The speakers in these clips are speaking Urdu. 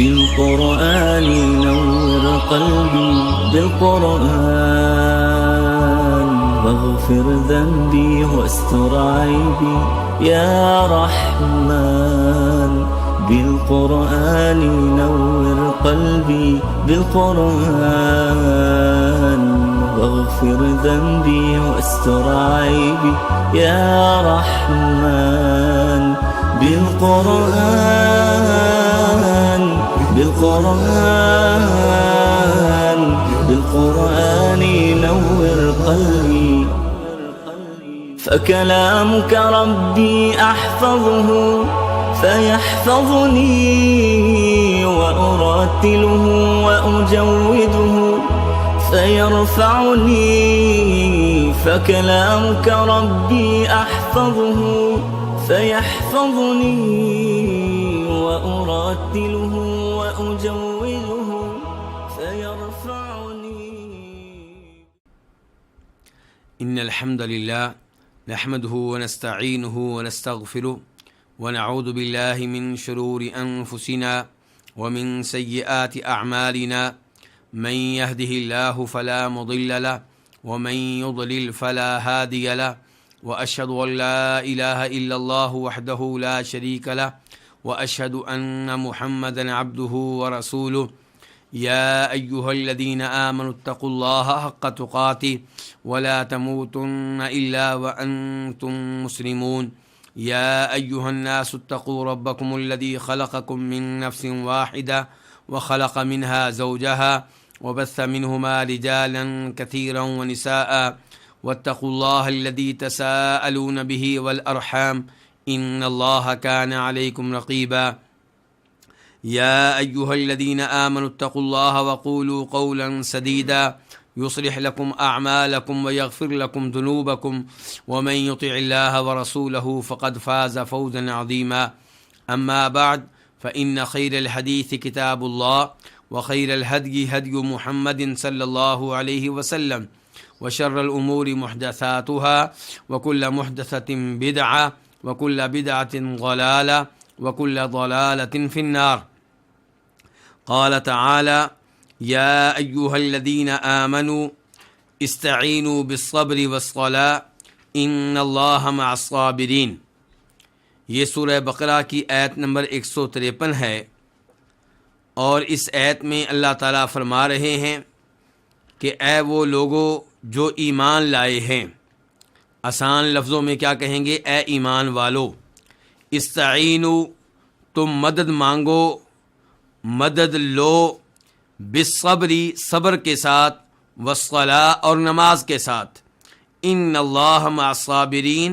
بالقرآن نور قلبي بالقرآن واغفر ذنبي واستر عيبي يا رحمن بالقرآن نور قلبي بالقرآن واغفر ذنبي واستر عيبي يا رحمن بالقرآن بالقرآن بالقرآن نور قلبي فكلامك ربي أحفظه فيحفظني وأرتله وأجوده فيرفعني فكلامك ربي أحفظه فيحفظني وأرتله وأجوده فيرفعني. إن الحمد لله نحمده ونستعينه ونستغفره ونعوذ بالله من شرور أنفسنا ومن سيئات أعمالنا من يهده الله فلا مضل له ومن يضلل فلا هادي له وأشهد أن لا إله إلا الله وحده لا شريك له وأشهد أن محمدا عبده ورسوله يا أيها الذين آمنوا اتقوا الله حق تقاته ولا تموتن إلا وأنتم مسلمون يا أيها الناس اتقوا ربكم الذي خلقكم من نفس واحدة وخلق منها زوجها وبث منهما رجالا كثيرا ونساء واتقوا الله الذي تساءلون به والأرحام إن الله كان عليكم رقيبا يا أيها الذين آمنوا اتقوا الله وقولوا قولا سديدا يصلح لكم أعمالكم ويغفر لكم ذنوبكم ومن يطع الله ورسوله فقد فاز فوزا عظيما أما بعد فإن خير الحديث كتاب الله وخير الهدي هدي محمد صلى الله عليه وسلم وشر الأمور محدثاتها وكل محدثة بدعة وكل بدعة ضلالة وكل ضلالة في النار. قال تعالى يا أيها الذين آمنوا استعينوا بالصبر والصلاة إن الله مع الصابرين. یہ سورہ بقرہ کی آیت نمبر 153 ہے، اور اس آیت میں اللہ تعالیٰ فرما رہے ہیں کہ اے وہ لوگوں جو ایمان لائے ہیں، آسان لفظوں میں کیا کہیں گے؟ اے ایمان والو، استعینو تم مدد مانگو، مدد لو، بالصبری صبر کے ساتھ، والصلاۃ اور نماز کے ساتھ، ان اللہ مع الصابرین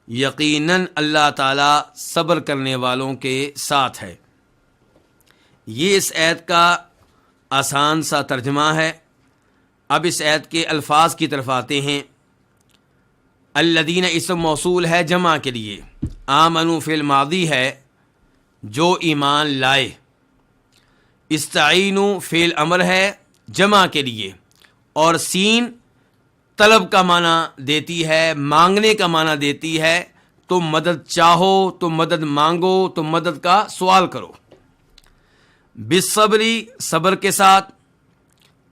یقیناً اللہ تعالیٰ صبر کرنے والوں کے ساتھ ہے۔ یہ اس آیت کا آسان سا ترجمہ ہے۔ اب اس آیت کے الفاظ کی طرف آتے ہیں۔ الذین اسم موصول ہے جمع کے لیے، آمنوا فعل ماضی ہے جو ایمان لائے، استعینوا فعل امر ہے جمع کے لیے، اور سین طلب کا معنی دیتی ہے، مانگنے کا معنی دیتی ہے۔ تم مدد چاہو، تم مدد مانگو، تم مدد کا سوال کرو۔ بالصبری صبر کے ساتھ،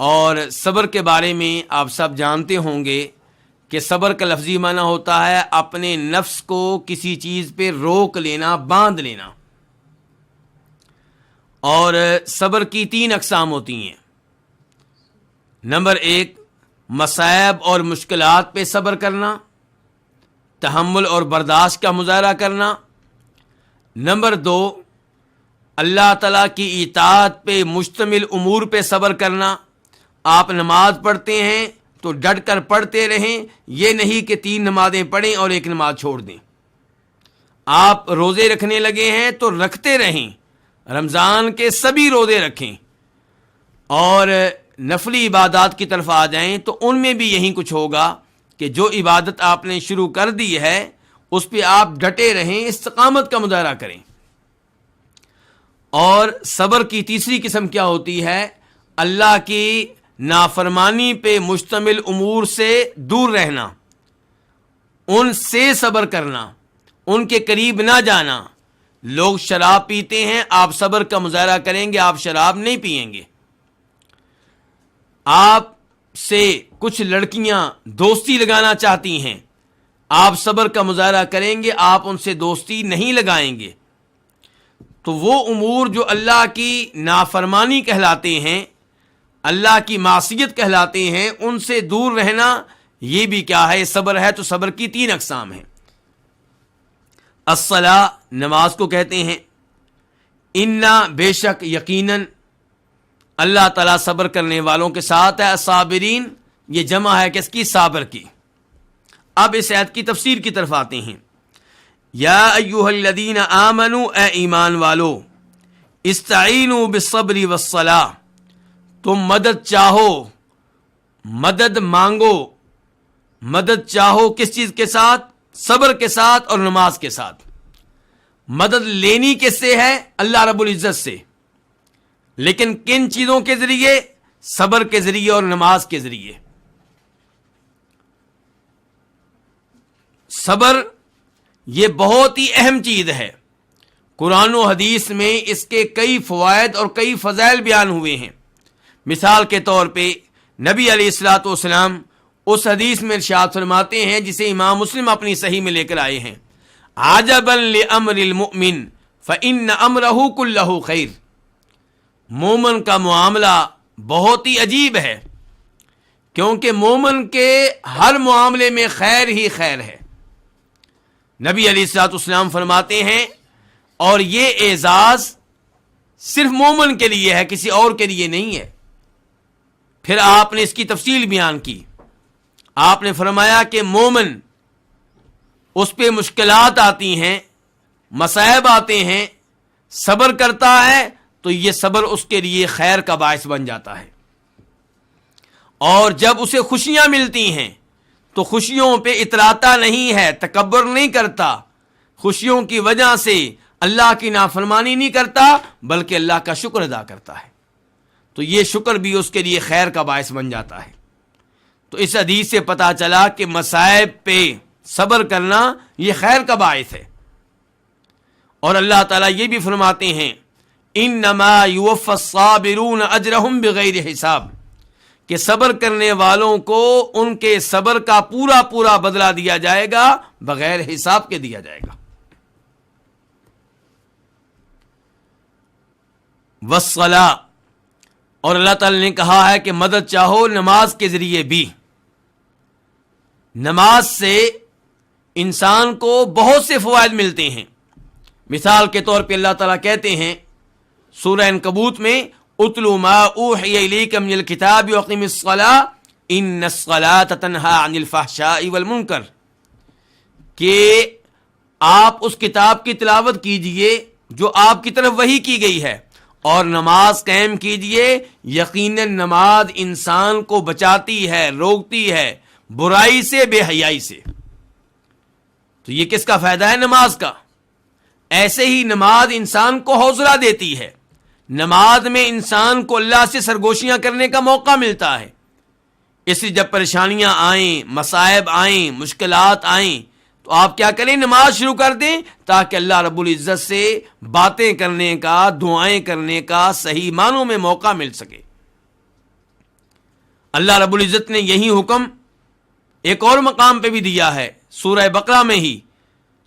اور صبر کے بارے میں آپ سب جانتے ہوں گے کہ صبر کا لفظی معنی ہوتا ہے اپنے نفس کو کسی چیز پہ روک لینا، باندھ لینا۔ اور صبر کی 3 اقسام ہوتی ہیں۔ نمبر 1 مصائب اور مشکلات پہ صبر کرنا، تحمل اور برداشت کا مظاہرہ کرنا۔ نمبر 2 اللہ تعالیٰ کی اطاعت پہ مشتمل امور پہ صبر کرنا۔ آپ نماز پڑھتے ہیں تو ڈٹ کر پڑھتے رہیں، یہ نہیں کہ 3 نمازیں پڑھیں اور 1 نماز چھوڑ دیں۔ آپ روزے رکھنے لگے ہیں تو رکھتے رہیں، رمضان کے سبھی روزے رکھیں، اور نفلی عبادات کی طرف آ جائیں تو ان میں بھی یہی کچھ ہوگا کہ جو عبادت آپ نے شروع کر دی ہے اس پہ آپ ڈٹے رہیں، استقامت کا مظاہرہ کریں۔ اور صبر کی تیسری قسم کیا ہوتی ہے؟ اللہ کی نافرمانی پہ مشتمل امور سے دور رہنا، ان سے صبر کرنا، ان کے قریب نہ جانا، لوگ شراب پیتے ہیں، آپ صبر کا مظاہرہ کریں گے، آپ شراب نہیں پئیں گے۔ آپ سے کچھ لڑکیاں دوستی لگانا چاہتی ہیں، آپ صبر کا مظاہرہ کریں گے، آپ ان سے دوستی نہیں لگائیں گے۔ تو وہ امور جو اللہ کی نافرمانی کہلاتے ہیں، اللہ کی معصیت کہلاتے ہیں، ان سے دور رہنا یہ بھی کیا ہے؟ صبر ہے۔ تو صبر کی 3 اقسام ہیں۔ الصلاۃ، نماز کو کہتے ہیں۔ انا، بے شک، یقیناً اللہ تعالیٰ صبر کرنے والوں کے ساتھ ہے۔ الصابرین، یہ جمع ہے کس کی؟ صابر کی۔ اب اس آیت کی تفسیر کی طرف آتے ہیں۔ یا ایھا الذین آمنوا، اے ایمان والو، استعینوا بالصبر والصلاۃ، تم مدد چاہو، مدد مانگو، مدد چاہو کس چیز کے ساتھ؟ صبر کے ساتھ اور نماز کے ساتھ۔ مدد لینی کس سے ہے؟ اللہ رب العزت سے، لیکن کن چیزوں کے ذریعے؟ صبر کے ذریعے اور نماز کے ذریعے۔ صبر یہ بہت ہی اہم چیز ہے۔ قرآن و حدیث میں اس کے کئی فوائد اور کئی فضائل بیان ہوئے ہیں۔ مثال کے طور پہ نبی علیہ الصلوۃ والسلام اس حدیث میں ارشاد فرماتے ہیں جسے امام مسلم اپنی صحیح میں لے کر آئے ہیں، عجبا لامر المؤمن فان امرہ کلہ خیر۔ مومن کا معاملہ بہت ہی عجیب ہے، کیونکہ مومن کے ہر معاملے میں خیر ہی خیر ہے۔ نبی علیہ الصلوۃ والسلام فرماتے ہیں، اور یہ اعزاز صرف مومن کے لیے ہے، کسی اور کے لیے نہیں ہے۔ پھر آپ نے اس کی تفصیل بیان کی۔ آپ نے فرمایا کہ مومن، اس پہ مشکلات آتی ہیں، مصائب آتے ہیں، صبر کرتا ہے تو یہ صبر اس کے لیے خیر کا باعث بن جاتا ہے۔ اور جب اسے خوشیاں ملتی ہیں تو خوشیوں پہ اتراتا نہیں ہے، تکبر نہیں کرتا، خوشیوں کی وجہ سے اللہ کی نافرمانی نہیں کرتا، بلکہ اللہ کا شکر ادا کرتا ہے، تو یہ شکر بھی اس کے لیے خیر کا باعث بن جاتا ہے۔ تو اس حدیث سے پتہ چلا کہ مصائب پہ صبر کرنا یہ خیر کا باعث ہے۔ اور اللہ تعالیٰ یہ بھی فرماتے ہیں، انما یوفی الصابرون اجرہم بغیر حساب، کہ صبر کرنے والوں کو ان کے صبر کا پورا پورا بدلہ دیا جائے گا، بغیر حساب کے دیا جائے گا۔ والصلاۃ، اور اللہ تعالی نے کہا ہے کہ مدد چاہو نماز کے ذریعے بھی۔ نماز سے انسان کو بہت سے فوائد ملتے ہیں۔ مثال کے طور پہ اللہ تعالیٰ کہتے ہیں سورہ عنکبوت میں، اتلو ما اوحی الیک من الکتاب واقم الصلاۃ ان الصلاۃ تنہی عن الفحشاء والمنکر، کہ آپ اس کتاب کی تلاوت کیجئے جو آپ کی طرف وحی کی گئی ہے، اور نماز قائم کیجئے، یقیناً نماز انسان کو بچاتی ہے، روکتی ہے برائی سے، بے حیائی سے۔ تو یہ کس کا فائدہ ہے؟ نماز کا۔ ایسے ہی نماز انسان کو حوصلہ دیتی ہے۔ نماز میں انسان کو اللہ سے سرگوشیاں کرنے کا موقع ملتا ہے۔ اس لیے جب پریشانیاں آئیں، مصائب آئیں، مشکلات آئیں، تو آپ کیا کریں؟ نماز شروع کر دیں، تاکہ اللہ رب العزت سے باتیں کرنے کا، دعائیں کرنے کا صحیح معنوں میں موقع مل سکے۔ اللہ رب العزت نے یہی حکم ایک اور مقام پہ بھی دیا ہے، سورہ بقرہ میں ہی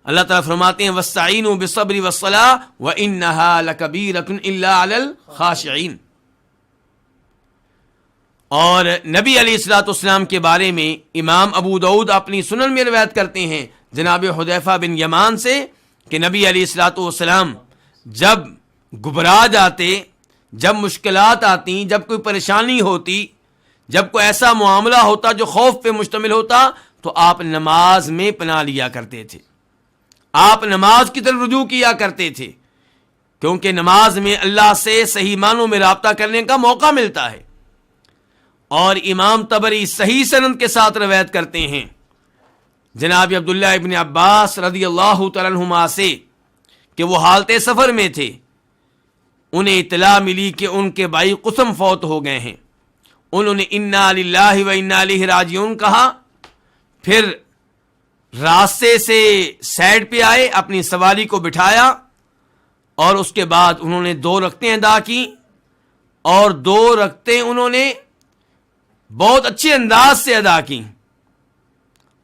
اللہ تعالیٰ فرماتے ہیں، وَاسْتَعِینُوا بِالصَّبْرِ وَالصَّلَاةِ وَإِنَّهَا لَكَبِیرَةٌ إِلَّا عَلَى الْخَاشِعِینَ۔ اور نبی علیہ الصلوۃ والسلام کے بارے میں امام ابو داؤد اپنی سنن میں روایت کرتے ہیں جناب حذیفہ بن یمان سے کہ نبی علیہ الصلوۃ والسلام جب گھبرا جاتے، جب مشکلات آتی، جب کوئی پریشانی ہوتی، جب کوئی ایسا معاملہ ہوتا جو خوف پہ مشتمل ہوتا، تو آپ نماز میں پناہ لیا کرتے تھے، آپ نماز کی طرف رجوع کیا کرتے تھے، کیونکہ نماز میں اللہ سے صحیح معنوں میں رابطہ کرنے کا موقع ملتا ہے۔ اور امام طبری صحیح سند کے ساتھ روایت کرتے ہیں جناب عبداللہ ابن عباس رضی اللہ تعالیٰ عنہما سے کہ وہ حالت سفر میں تھے، انہیں اطلاع ملی کہ ان کے بھائی قسم فوت ہو گئے ہیں۔ انہوں نے انا للہ و انا الیہ راجعون کہا، پھر راستے سے سائڈ پہ آئے، اپنی سواری کو بٹھایا اور اس کے بعد انہوں نے 2 رکعتیں ادا کی، اور 2 رکعتیں انہوں نے بہت اچھے انداز سے ادا کی،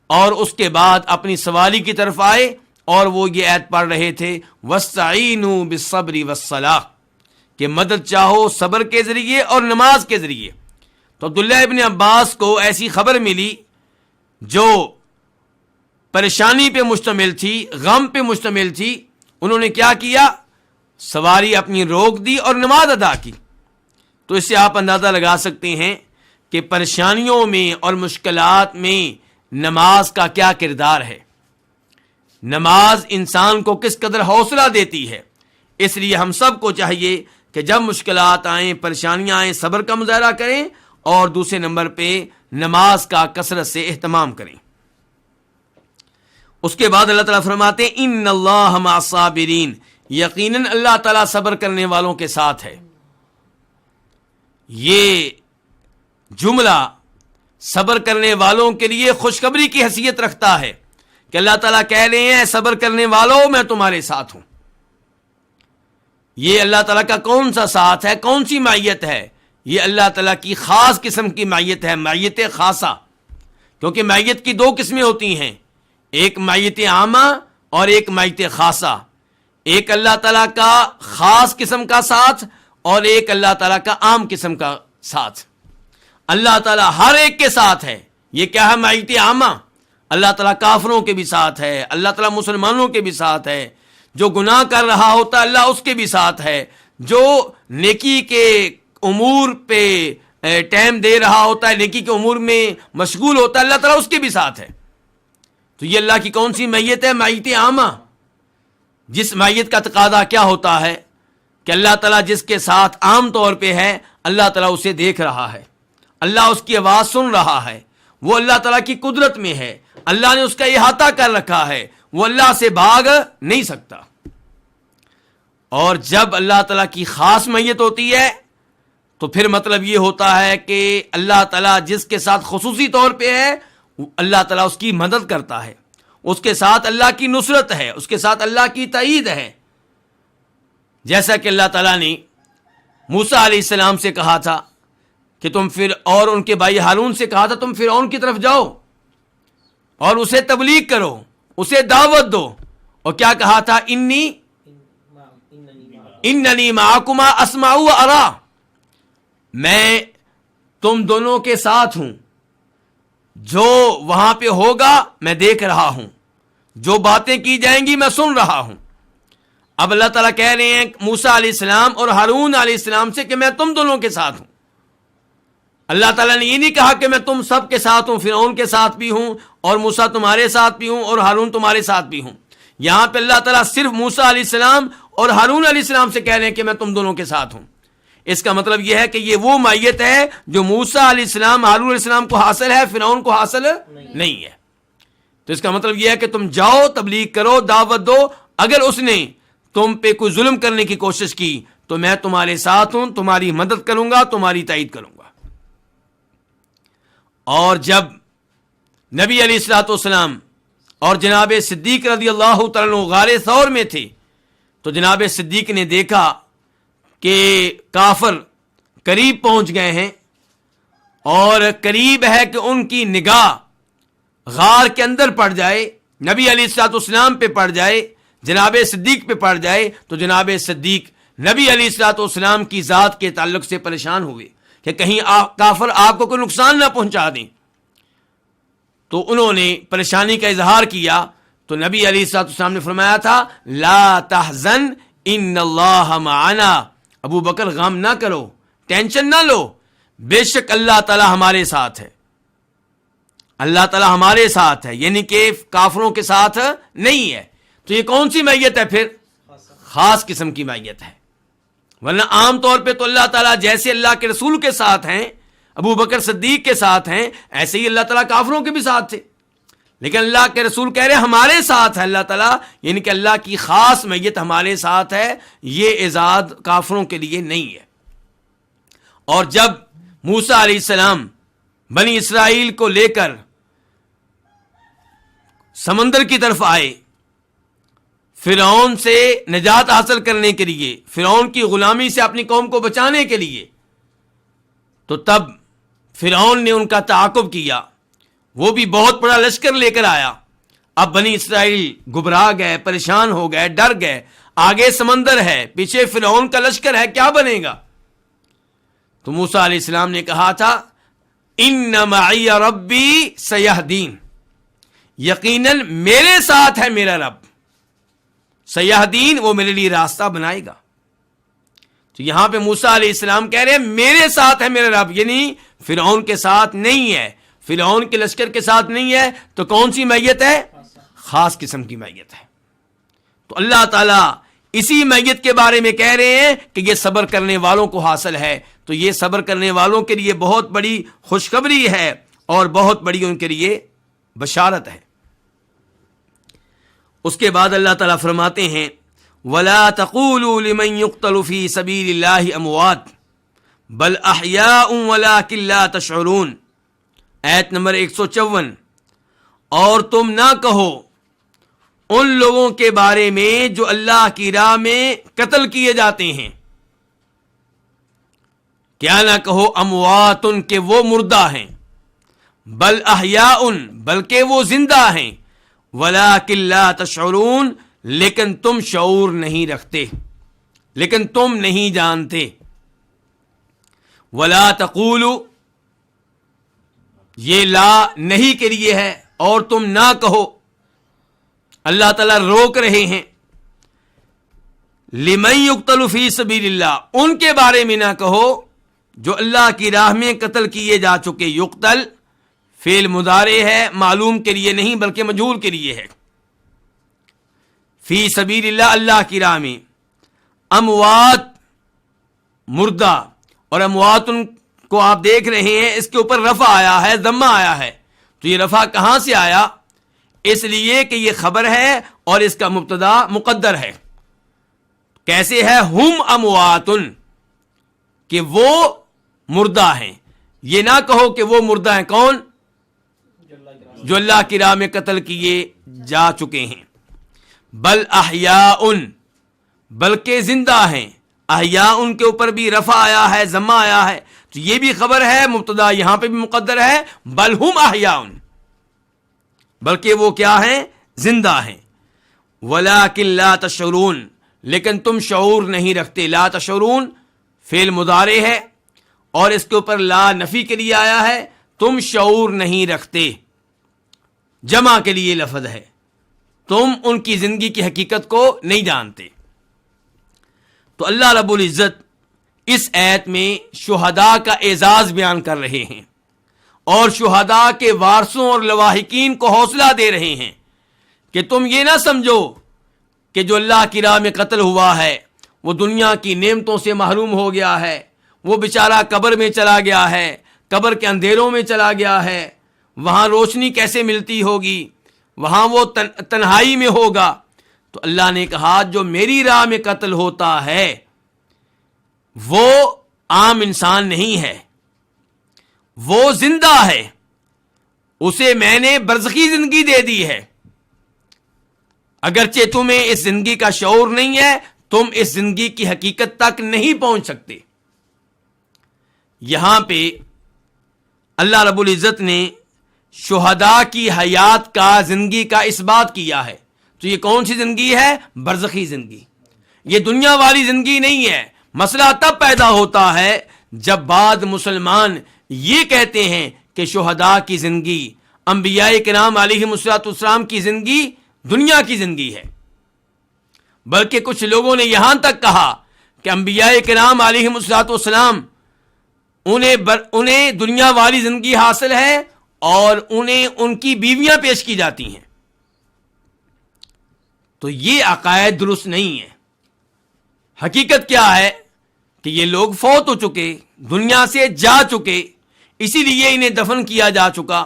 اور اس کے بعد اپنی سواری کی طرف آئے اور وہ یہ آیت پڑھ رہے تھے وَاسْتَعِینُوا بِالصَّبْرِ وَالصَّلَاةِ، کہ مدد چاہو صبر کے ذریعے اور نماز کے ذریعے۔ تو عبداللہ ابن عباس کو ایسی خبر ملی جو پریشانی پہ مشتمل تھی، غم پہ مشتمل تھی، انہوں نے کیا کیا؟ سواری اپنی روک دی اور نماز ادا کی۔ تو اس سے آپ اندازہ لگا سکتے ہیں کہ پریشانیوں میں اور مشکلات میں نماز کا کیا کردار ہے، نماز انسان کو کس قدر حوصلہ دیتی ہے۔ اس لیے ہم سب کو چاہیے کہ جب مشکلات آئیں، پریشانیاں آئیں، صبر کا مظاہرہ کریں، اور دوسرے نمبر پہ نماز کا کثرت سے اہتمام کریں۔ اس کے بعد اللہ تعالیٰ فرماتے ہیں ان اللہ مع الصابرین، یقیناً اللہ تعالیٰ صبر کرنے والوں کے ساتھ ہے۔ یہ جملہ صبر کرنے والوں کے لیے خوشخبری کی حیثیت رکھتا ہے کہ اللہ تعالیٰ کہہ رہے ہیں صبر کرنے والوں میں تمہارے ساتھ ہوں۔ یہ اللہ تعالیٰ کا کون سا ساتھ ہے، کون سی معیت ہے؟ یہ اللہ تعالیٰ کی خاص قسم کی معیت ہے، معیت خاصہ، کیونکہ معیت کی 2 قسمیں ہوتی ہیں، ایک معیت عامہ اور ایک معیت خاصہ۔ ایک اللہ تعالیٰ کا خاص قسم کا ساتھ اور ایک اللہ تعالیٰ کا عام قسم کا ساتھ۔ اللہ تعالیٰ ہر ایک کے ساتھ ہے۔ یہ کیا ہے؟ معیت عامہ۔ اللہ تعالیٰ کافروں کے بھی ساتھ ہے، اللہ تعالیٰ مسلمانوں کے بھی ساتھ ہے، جو گناہ کر رہا ہوتا ہے اللہ اس کے بھی ساتھ ہے، جو نیکی کے امور پہ ٹائم دے رہا ہوتا ہے، نیکی کے امور میں مشغول ہوتا ہے، اللہ تعالیٰ اس کے بھی ساتھ ہے۔ تو یہ اللہ کی کون سی معیت ہے؟ معیت عامہ، جس معیت کا تقاضا کیا ہوتا ہے کہ اللہ تعالیٰ جس کے ساتھ عام طور پہ ہے، اللہ تعالیٰ اسے دیکھ رہا ہے، اللہ اس کی آواز سن رہا ہے، وہ اللہ تعالیٰ کی قدرت میں ہے، اللہ نے اس کا احاطہ کر رکھا ہے، وہ اللہ سے بھاگ نہیں سکتا۔ اور جب اللہ تعالیٰ کی خاص معیت ہوتی ہے تو پھر مطلب یہ ہوتا ہے کہ اللہ تعالیٰ جس کے ساتھ خصوصی طور پہ ہے، اللہ تعالیٰ اس کی مدد کرتا ہے، اس کے ساتھ اللہ کی نصرت ہے، اس کے ساتھ اللہ کی تائید ہے۔ جیسا کہ اللہ تعالیٰ نے موسیٰ علیہ السلام سے کہا تھا کہ تم اور ان کے بھائی ہارون سے کہا تھا تم فرعون کی طرف جاؤ اور اسے تبلیغ کرو، اسے دعوت دو، اور کیا کہا تھا؟ اننی معکما اسمع و ارا، میں تم دونوں کے ساتھ ہوں، جو وہاں پہ ہوگا میں دیکھ رہا ہوں، جو باتیں کی جائیں گی میں سن رہا ہوں۔ اب اللہ تعالیٰ کہہ رہے ہیں موسیٰ علیہ السلام اور ہارون علیہ السلام سے کہ میں تم دونوں کے ساتھ ہوں۔ اللہ تعالیٰ نے یہ نہیں کہا کہ میں تم سب کے ساتھ ہوں، فرعون کے ساتھ بھی ہوں اور موسیٰ تمہارے ساتھ بھی ہوں اور ہارون تمہارے ساتھ بھی ہوں۔ یہاں پہ اللہ تعالیٰ صرف موسیٰ علیہ السلام اور ہارون علیہ السلام سے کہہ رہے ہیں کہ میں تم دونوں کے ساتھ ہوں۔ اس کا مطلب یہ ہے کہ یہ وہ معیت ہے جو موسیٰ علیہ السلام، ہارون علیہ السلام کو حاصل ہے، فرعون کو حاصل نہیں ہے۔ تو اس کا مطلب یہ ہے کہ تم جاؤ، تبلیغ کرو، دعوت دو، اگر اس نے تم پہ کوئی ظلم کرنے کی کوشش کی تو میں تمہارے ساتھ ہوں، تمہاری مدد کروں گا، تمہاری تائید کروں گا۔ اور جب نبی علیہ الصلوۃ والسلام اور جناب صدیق رضی اللہ تعالیٰ عنہ غار ثور میں تھے تو جناب صدیق نے دیکھا کہ کافر قریب پہنچ گئے ہیں اور قریب ہے کہ ان کی نگاہ غار کے اندر پڑ جائے، نبی علیہ الصلوۃ والسلام پہ پڑ جائے، جناب صدیق پہ پڑ جائے، تو جناب صدیق نبی علیہ الصلوۃ والسلام کی ذات کے تعلق سے پریشان ہوئے کہ کہیں کافر آپ کو کوئی نقصان نہ پہنچا دیں۔ تو انہوں نے پریشانی کا اظہار کیا تو نبی علیہ الصلوۃ والسلام نے فرمایا تھا لا تحزن ان اللہ معنا، ابو بکر غم نہ کرو، ٹینشن نہ لو، بے شک اللہ تعالی ہمارے ساتھ ہے، اللہ تعالی ہمارے ساتھ ہے، یعنی کہ کافروں کے ساتھ نہیں ہے۔ تو یہ کون سی معیت ہے؟ پھر خاص قسم کی معیت ہے، ورنہ عام طور پہ تو اللہ تعالیٰ جیسے اللہ کے رسول کے ساتھ ہیں، ابو بکر صدیق کے ساتھ ہیں، ایسے ہی اللہ تعالیٰ کافروں کے بھی ساتھ تھے، لیکن اللہ کے رسول کہہ رہے ہیں ہمارے ساتھ ہے اللہ تعالیٰ، یعنی کہ اللہ کی خاص معیت ہمارے ساتھ ہے، یہ اعزاز کافروں کے لیے نہیں ہے۔ اور جب موسیٰ علیہ السلام بنی اسرائیل کو لے کر سمندر کی طرف آئے، فرعون سے نجات حاصل کرنے کے لیے، فرعون کی غلامی سے اپنی قوم کو بچانے کے لیے، تو تب فرعون نے ان کا تعاقب کیا، وہ بھی بہت بڑا لشکر لے کر آیا۔ اب بنی اسرائیل گھبرا گئے، پریشان ہو گئے، ڈر گئے، آگے سمندر ہے، پیچھے فرعون کا لشکر ہے، کیا بنے گا؟ تو موسیٰ علیہ السلام نے کہا تھا ان معی ربی سیہدین، یقیناً میرے ساتھ ہے میرا رب، سیہدین، وہ میرے لیے راستہ بنائے گا۔ تو یہاں پہ موسیٰ علیہ السلام کہہ رہے ہیں میرے ساتھ ہے میرا رب، یعنی فرعون کے ساتھ نہیں ہے، فرعون کے لشکر کے ساتھ نہیں ہے، تو کون سی معیت ہے؟ خاص قسم کی معیت ہے۔ تو اللہ تعالیٰ اسی معیت کے بارے میں کہہ رہے ہیں کہ یہ صبر کرنے والوں کو حاصل ہے، تو یہ صبر کرنے والوں کے لیے بہت بڑی خوشخبری ہے اور بہت بڑی ان کے لیے بشارت ہے۔ اس کے بعد اللہ تعالیٰ فرماتے ہیں وَلَا تَقُولُوا لِمَنْ يُقْتَلُ فِي سَبِيلِ اللَّهِ أَمْوَاتٌ بَلْ أَحْيَاءٌ وَلَكِنْ لَا تَشْعُرُونَ، آیت نمبر 154۔ اور تم نہ کہو ان لوگوں کے بارے میں جو اللہ کی راہ میں قتل کیے جاتے ہیں، کیا نہ کہو امواتن، کہ وہ مردہ ہیں، بل احیاءن، بلکہ وہ زندہ ہیں، ولکن لا تشعرون، لیکن تم شعور نہیں رکھتے، لیکن تم نہیں جانتے۔ ولا تقولوا، یہ لا نہیں کے لیے ہے، اور تم نہ کہو، اللہ تعالیٰ روک رہے ہیں لمن یقتل فی سبیل اللہ، ان کے بارے میں نہ کہو جو اللہ کی راہ میں قتل کیے جا چکے۔ یقتل فعل مضارع ہے، معلوم کے لیے نہیں بلکہ مجہول کے لیے ہے۔ فی سبیل اللہ، اللہ کی راہ میں۔ اموات مردہ، اور اموات ان کو آپ دیکھ رہے ہیں اس کے اوپر رفع آیا ہے، ضمہ آیا ہے، تو یہ رفع کہاں سے آیا؟ اس لیے کہ یہ خبر ہے اور اس کا مبتدا مقدر ہے۔ کیسے ہے؟ ہم امواتن، کہ وہ مردہ ہیں۔ یہ نہ کہو کہ وہ مردہ ہیں، کون؟ جو اللہ کی راہ میں قتل کیے جا چکے ہیں۔ بل احیاء، بلکہ زندہ ہیں۔ احیاء ان کے اوپر بھی رفع آیا ہے، ضمہ آیا ہے، تو یہ بھی خبر ہے، مبتدا یہاں پہ بھی مقدر ہے، بل ہم احیاء، بلکہ وہ کیا ہیں؟ زندہ ہیں۔ ولکن لا تشعرون، لیکن تم شعور نہیں رکھتے۔ لا تشعرون فعل مضارع ہے اور اس کے اوپر لا نفی کے لیے آیا ہے، تم شعور نہیں رکھتے، جمع کے لیے لفظ ہے، تم ان کی زندگی کی حقیقت کو نہیں جانتے۔ تو اللہ رب العزت اس آیت میں شہداء کا اعزاز بیان کر رہے ہیں اور شہداء کے وارثوں اور لواحقین کو حوصلہ دے رہے ہیں کہ تم یہ نہ سمجھو کہ جو اللہ کی راہ میں قتل ہوا ہے وہ دنیا کی نعمتوں سے محروم ہو گیا ہے، وہ بیچارہ قبر میں چلا گیا ہے، قبر کے اندھیروں میں چلا گیا ہے، وہاں روشنی کیسے ملتی ہوگی، وہاں وہ تنہائی میں ہوگا۔ تو اللہ نے کہا جو میری راہ میں قتل ہوتا ہے وہ عام انسان نہیں ہے، وہ زندہ ہے، اسے میں نے برزخی زندگی دے دی ہے۔ اگرچہ تمہیں اس زندگی کا شعور نہیں ہے، تم اس زندگی کی حقیقت تک نہیں پہنچ سکتے۔ یہاں پہ اللہ رب العزت نے شہداء کی حیات کا، زندگی کا اس بات کیا ہے، تو یہ کون سی زندگی ہے؟ برزخی زندگی، یہ دنیا والی زندگی نہیں ہے۔ مسئلہ تب پیدا ہوتا ہے جب بعض مسلمان یہ کہتے ہیں کہ شہداء کی زندگی، انبیاء کرام علیہم السلام کی زندگی دنیا کی زندگی ہے، بلکہ کچھ لوگوں نے یہاں تک کہا کہ انبیاء کرام علیہم السلام انہیں دنیا والی زندگی حاصل ہے اور انہیں ان کی بیویاں پیش کی جاتی ہیں۔ تو یہ عقائد درست نہیں ہے۔ حقیقت کیا ہے کہ یہ لوگ فوت ہو چکے، دنیا سے جا چکے، اسی لیے انہیں دفن کیا جا چکا،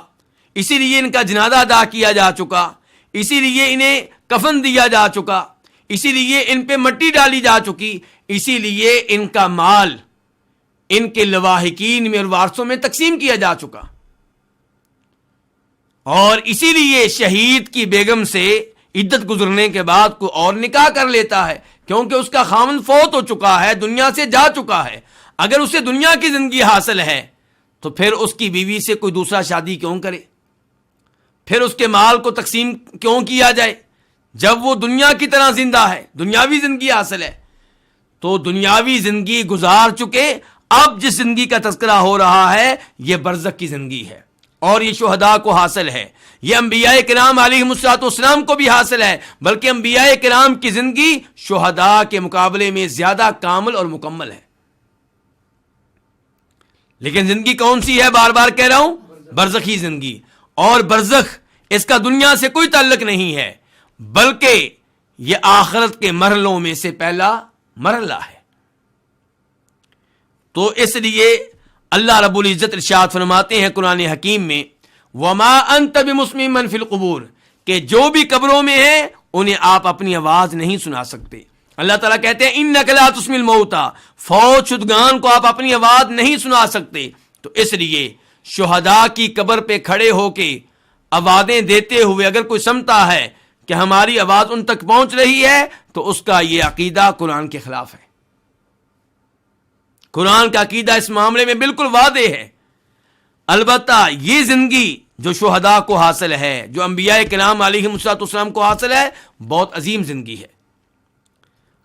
اسی لیے ان کا جنازہ ادا کیا جا چکا، اسی لیے انہیں کفن دیا جا چکا، اسی لیے ان پہ مٹی ڈالی جا چکی، اسی لیے ان کا مال ان کے لواحقین میں اور وارثوں میں تقسیم کیا جا چکا، اور اسی لیے شہید کی بیگم سے عدت گزرنے کے بعد کوئی اور نکاح کر لیتا ہے، کیونکہ اس کا خاوند فوت ہو چکا ہے، دنیا سے جا چکا ہے۔ اگر اسے دنیا کی زندگی حاصل ہے تو پھر اس کی بیوی سے کوئی دوسرا شادی کیوں کرے، پھر اس کے مال کو تقسیم کیوں کیا جائے جب وہ دنیا کی طرح زندہ ہے، دنیاوی زندگی حاصل ہے۔ تو دنیاوی زندگی گزار چکے، اب جس زندگی کا تذکرہ ہو رہا ہے یہ برزخ کی زندگی ہے، اور یہ شہداء کو حاصل ہے، یہ انبیاء کرام علیہم السلام کو بھی حاصل ہے، بلکہ انبیاء کرام کی زندگی شہداء کے مقابلے میں زیادہ کامل اور مکمل ہے۔ لیکن زندگی کون سی ہے؟ بار بار کہہ رہا ہوں، برزخی زندگی۔ اور برزخ اس کا دنیا سے کوئی تعلق نہیں ہے، بلکہ یہ آخرت کے مرحلوں میں سے پہلا مرحلہ ہے۔ تو اس لیے اللہ رب العزت ارشاد فرماتے ہیں قرآن حکیم میں، وما انت بمسمع من فی القبور، کہ جو بھی قبروں میں ہیں انہیں آپ اپنی آواز نہیں سنا سکتے۔ اللہ تعالیٰ کہتے ہیں انک لا تسمع الموتى، فوت شدگان کو آپ اپنی آواز نہیں سنا سکتے۔ تو اس لیے شہداء کی قبر پہ کھڑے ہو کے آوازیں دیتے ہوئے اگر کوئی سمجھتا ہے کہ ہماری آواز ان تک پہنچ رہی ہے تو اس کا یہ عقیدہ قرآن کے خلاف ہے۔ قرآن کا عقیدہ اس معاملے میں بالکل واضح ہے۔ البتہ یہ زندگی جو شہداء کو حاصل ہے، جو انبیاء کرام علیہم السلام کو حاصل ہے، بہت عظیم زندگی ہے۔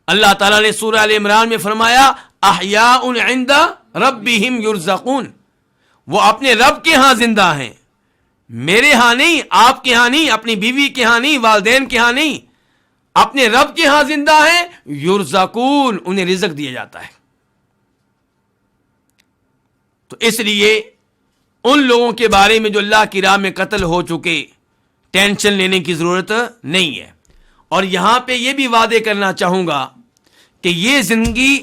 اللہ تعالیٰ نے سورہ ال عمران میں فرمایا احیاء عند ربہم یرزقون، وہ اپنے رب کے ہاں زندہ ہیں، میرے ہاں نہیں، آپ کے ہاں نہیں، اپنی بیوی کے ہاں نہیں، والدین کے ہاں نہیں، اپنے رب کے ہاں زندہ ہیں، یرزقون، انہیں رزق دیا جاتا ہے۔ تو اس لیے ان لوگوں کے بارے میں جو اللہ کی راہ میں قتل ہو چکے، ٹینشن لینے کی ضرورت نہیں ہے۔ اور یہاں پہ یہ بھی وعدے کرنا چاہوں گا کہ یہ زندگی،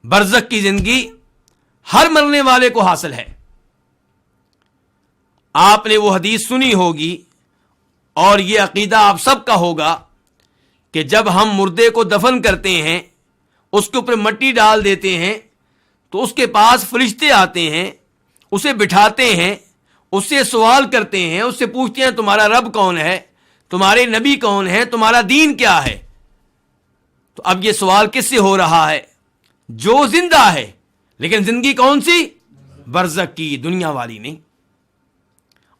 برزخ کی زندگی، ہر مرنے والے کو حاصل ہے۔ آپ نے وہ حدیث سنی ہوگی اور یہ عقیدہ آپ سب کا ہوگا کہ جب ہم مردے کو دفن کرتے ہیں، اس کے اوپر مٹی ڈال دیتے ہیں، تو اس کے پاس فرشتے آتے ہیں، اسے بٹھاتے ہیں، اس سے سوال کرتے ہیں، اس سے پوچھتے ہیں تمہارا رب کون ہے، تمہارے نبی کون ہے، تمہارا دین کیا ہے۔ تو اب یہ سوال کس سے ہو رہا ہے؟ جو زندہ ہے، لیکن زندگی کون سی؟ برزخ کی، دنیا والی نہیں۔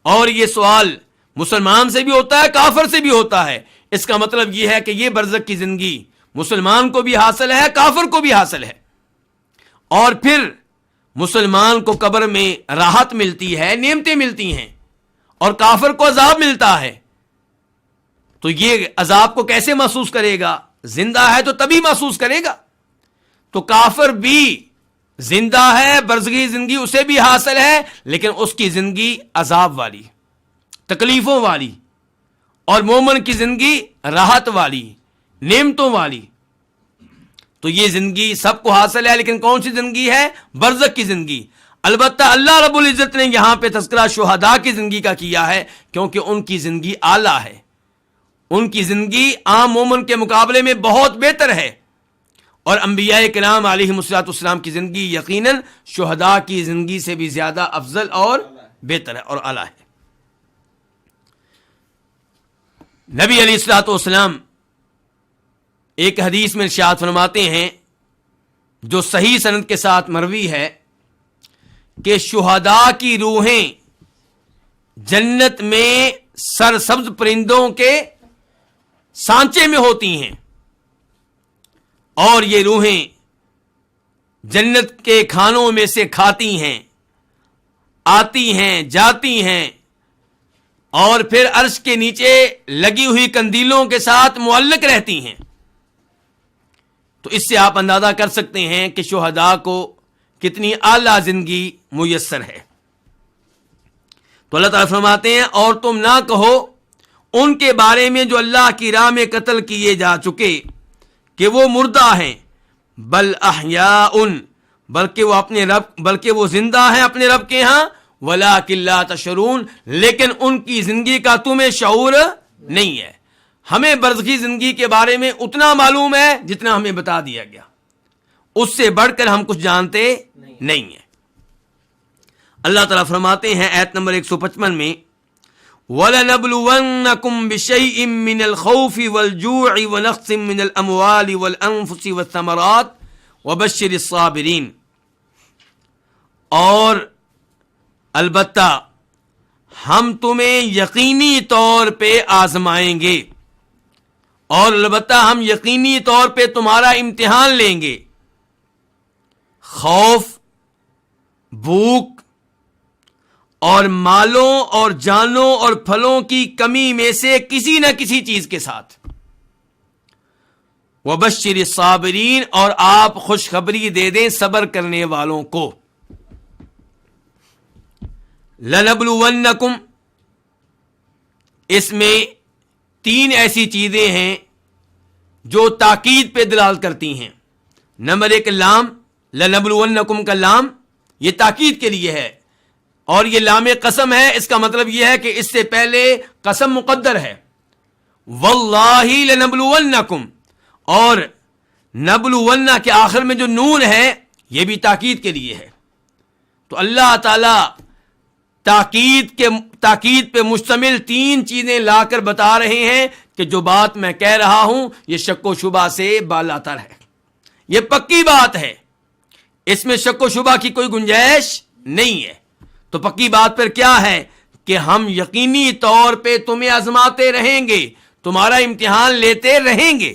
اور یہ سوال مسلمان سے بھی ہوتا ہے، کافر سے بھی ہوتا ہے۔ اس کا مطلب یہ ہے کہ یہ برزخ کی زندگی مسلمان کو بھی حاصل ہے، کافر کو بھی حاصل ہے۔ اور پھر مسلمان کو قبر میں راحت ملتی ہے، نعمتیں ملتی ہیں، اور کافر کو عذاب ملتا ہے۔ تو یہ عذاب کو کیسے محسوس کرے گا؟ زندہ ہے تو تبھی محسوس کرے گا۔ تو کافر بھی زندہ ہے، برزخی زندگی اسے بھی حاصل ہے، لیکن اس کی زندگی عذاب والی، تکلیفوں والی، اور مومن کی زندگی راحت والی، نعمتوں والی۔ تو یہ زندگی سب کو حاصل ہے، لیکن کون سی زندگی ہے؟ برزخ کی زندگی۔ البتہ اللہ رب العزت نے یہاں پہ تذکرہ شہداء کی زندگی کا کیا ہے، کیونکہ ان کی زندگی اعلیٰ ہے، ان کی زندگی عام مومن کے مقابلے میں بہت بہتر ہے۔ اور انبیاء کرام علیہم السلام کی زندگی یقیناً شہداء کی زندگی سے بھی زیادہ افضل اور بہتر ہے اور اعلیٰ ہے۔ نبی علیہ السلام ایک حدیث میں ارشاد فرماتے ہیں جو صحیح سند کے ساتھ مروی ہے کہ شہداء کی روحیں جنت میں سرسبز پرندوں کے سانچے میں ہوتی ہیں، اور یہ روحیں جنت کے کھانوں میں سے کھاتی ہیں، آتی ہیں، جاتی ہیں، اور پھر عرش کے نیچے لگی ہوئی قندیلوں کے ساتھ معلق رہتی ہیں۔ تو اس سے آپ اندازہ کر سکتے ہیں کہ شہداء کو کتنی اعلیٰ زندگی میسر ہے۔ تو اللہ تعالیٰ فرماتے ہیں اور تم نہ کہو ان کے بارے میں جو اللہ کی راہ میں قتل کیے جا چکے کہ وہ مردہ ہیں، بل احیاء، بلکہ وہ زندہ ہیں اپنے رب کے ہاں، ولکن لا تشعرون، لیکن ان کی زندگی کا تمہیں شعور نہیں ہے۔ ہمیں برزخی زندگی کے بارے میں اتنا معلوم ہے جتنا ہمیں بتا دیا گیا، اس سے بڑھ کر ہم کچھ جانتے نہیں ہیں۔ اللہ تعالیٰ فرماتے ہیں آیت نمبر 155 میں، وَلَنَبْلُوَنَّكُمْ بِشَيْءٍ مِّنَ الْخَوْفِ وَالْجُوعِ وَنَقْصٍ مِّنَ الْأَمْوَالِ وَالْأَنفُسِ وَالثَّمَرَاتِ وَبَشِّرِ الصَّابِرِينَ، اور البتہ ہم تمہیں یقینی طور پہ آزمائیں گے، اور البتہ ہم یقینی طور پہ تمہارا امتحان لیں گے، خوف، بھوک اور مالوں اور جانوں اور پھلوں کی کمی میں سے کسی نہ کسی چیز کے ساتھ۔ وَبَشِّرِ الصَّابِرِينَ، اور آپ خوشخبری دے دیں صبر کرنے والوں کو۔ لَنَبْلُوَنَّكُمْ، اس میں 3 ایسی چیزیں ہیں جو تاکید پہ دلالت کرتی ہیں۔ نمبر 1 لام، لَنَبْلُوَنَّكُمْ کا لام یہ تاکید کے لیے ہے، اور یہ لام قسم ہے۔ اس کا مطلب یہ ہے کہ اس سے پہلے قسم مقدر ہے، وَاللَّهِ لَنَبْلُوَنَّكُمْ، اور نبلونا کے آخر میں جو نون ہے یہ بھی تاکید کے لیے ہے۔ تو اللہ تعالی تاکید پہ مشتمل 3 چیزیں لا کر بتا رہے ہیں کہ جو بات میں کہہ رہا ہوں یہ شک و شبہ سے بالاتر ہے، یہ پکی بات ہے، اس میں شک و شبہ کی کوئی گنجائش نہیں ہے۔ تو پکی بات پر کیا ہے کہ ہم یقینی طور پہ تمہیں آزماتے رہیں گے، تمہارا امتحان لیتے رہیں گے۔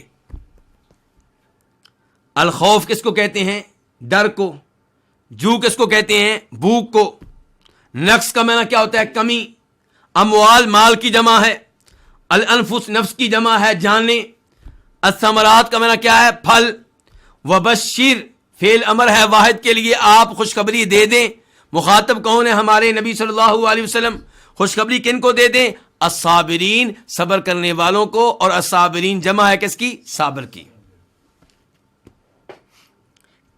الخوف کس کو کہتے ہیں؟ ڈر کو۔ جو کس کو کہتے ہیں؟ بھوک کو۔ نقص کا معنی کیا ہوتا ہے؟ کمی۔ اموال مال کی جمع ہے، الانفس نفس کی جمع ہے جانیں، الثمرات کا معنی کیا ہے؟ پھل۔ وبشر فعل امر ہے واحد کے لیے، آپ خوشخبری دے دیں۔ مخاطب کون ہے؟ ہمارے نبی صلی اللہ علیہ وسلم۔ خوشخبری کن کو دے دیں؟ الصابرین، صبر کرنے والوں کو، اور الصابرین جمع ہے کس کی؟ صابر کی۔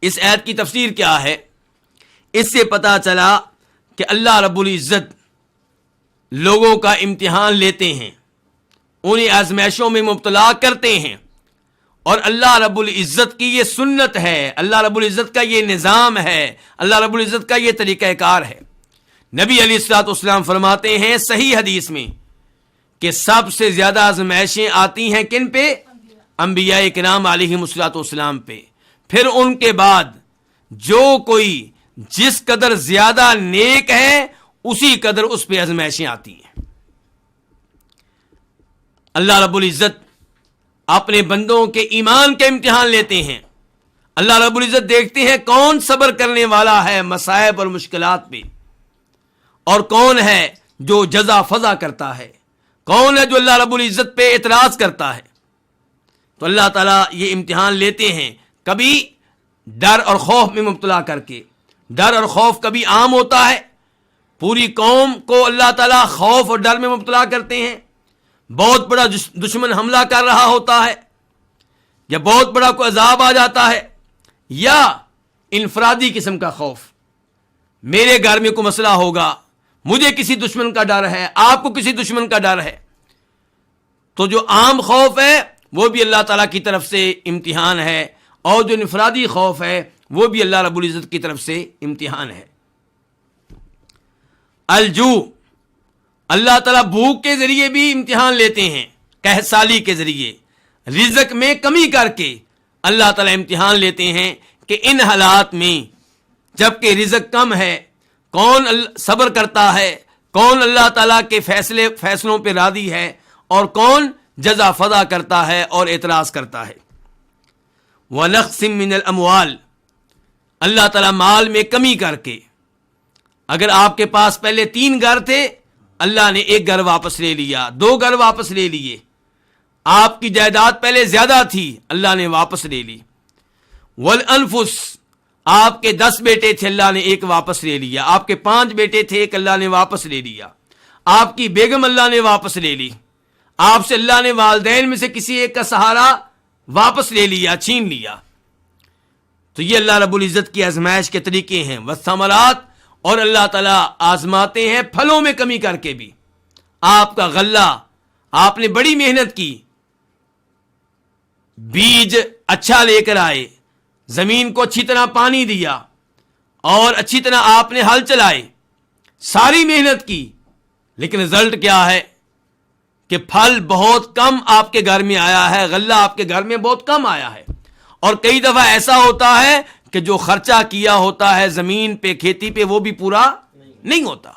اس آیت کی تفسیر کیا ہے؟ اس سے پتہ چلا کہ اللہ رب العزت لوگوں کا امتحان لیتے ہیں، انہیں آزمائشوں میں مبتلا کرتے ہیں، اور اللہ رب العزت کی یہ سنت ہے، اللہ رب العزت کا یہ نظام ہے، اللہ رب العزت کا یہ طریقہ کار ہے۔ نبی علیہ الصلوۃ والسلام فرماتے ہیں صحیح حدیث میں کہ سب سے زیادہ آزمائشیں آتی ہیں کن پہ؟ انبیاء کرام علیہم الصلوۃ والسلام پہ، پھر ان کے بعد جو کوئی جس قدر زیادہ نیک ہے اسی قدر اس پہ آزمائشیں آتی ہیں۔ اللہ رب العزت اپنے بندوں کے ایمان کے امتحان لیتے ہیں۔ اللہ رب العزت دیکھتے ہیں کون صبر کرنے والا ہے مصائب اور مشکلات پہ، اور کون ہے جو جزا فضا کرتا ہے، کون ہے جو اللہ رب العزت پہ اعتراض کرتا ہے۔ تو اللہ تعالیٰ یہ امتحان لیتے ہیں، کبھی ڈر اور خوف میں مبتلا کر کے۔ ڈر اور خوف کبھی عام ہوتا ہے، پوری قوم کو اللہ تعالیٰ خوف اور ڈر میں مبتلا کرتے ہیں، بہت بڑا دشمن حملہ کر رہا ہوتا ہے، یا بہت بڑا کوئی عذاب آ جاتا ہے، یا انفرادی قسم کا خوف، میرے گھر میں کوئی مسئلہ ہوگا، مجھے کسی دشمن کا ڈر ہے، آپ کو کسی دشمن کا ڈر ہے۔ تو جو عام خوف ہے وہ بھی اللہ تعالیٰ کی طرف سے امتحان ہے، اور جو انفرادی خوف ہے وہ بھی اللہ رب العزت کی طرف سے امتحان ہے۔ الجو، اللہ تعالیٰ بھوک کے ذریعے بھی امتحان لیتے ہیں، قحط سالی کے ذریعے، رزق میں کمی کر کے اللہ تعالیٰ امتحان لیتے ہیں کہ ان حالات میں جب کہ رزق کم ہے کون صبر کرتا ہے، کون اللہ تعالیٰ کے فیصلوں پہ راضی ہے، اور کون جزا فضا کرتا ہے اور اعتراض کرتا ہے۔ وَنَقْصٍ مِّنَ الْأَمْوَالِ، اللہ تعالیٰ مال میں کمی کر کے، اگر آپ کے پاس پہلے 3 گھر تھے، اللہ نے 1 گھر واپس لے لیا، 2 گھر واپس لے لیے، آپ کی جائیداد پہلے زیادہ تھی، اللہ نے واپس لے لی۔ والانفس، آپ کے 10 بیٹے تھے، اللہ نے 1 واپس لے لیا، آپ کے 5 بیٹے تھے، 1 اللہ نے واپس لے لیا، آپ کی بیگم اللہ نے واپس لے لی، آپ سے اللہ نے والدین میں سے کسی ایک کا سہارا واپس لے لیا، چھین لیا۔ تو یہ اللہ رب العزت کی آزمائش کے طریقے ہیں۔ والثمرات، اور اللہ تعالیٰ آزماتے ہیں پھلوں میں کمی کر کے بھی۔ آپ کا غلہ، آپ نے بڑی محنت کی، بیج اچھا لے کر آئے، زمین کو اچھی طرح پانی دیا، اور اچھی طرح آپ نے ہل چلائے، ساری محنت کی، لیکن رزلٹ کیا ہے کہ پھل بہت کم آپ کے گھر میں آیا ہے، غلہ آپ کے گھر میں بہت کم آیا ہے. اور کئی دفعہ ایسا ہوتا ہے کہ جو خرچہ کیا ہوتا ہے زمین پہ، کھیتی پہ، وہ بھی پورا نہیں ہوتا.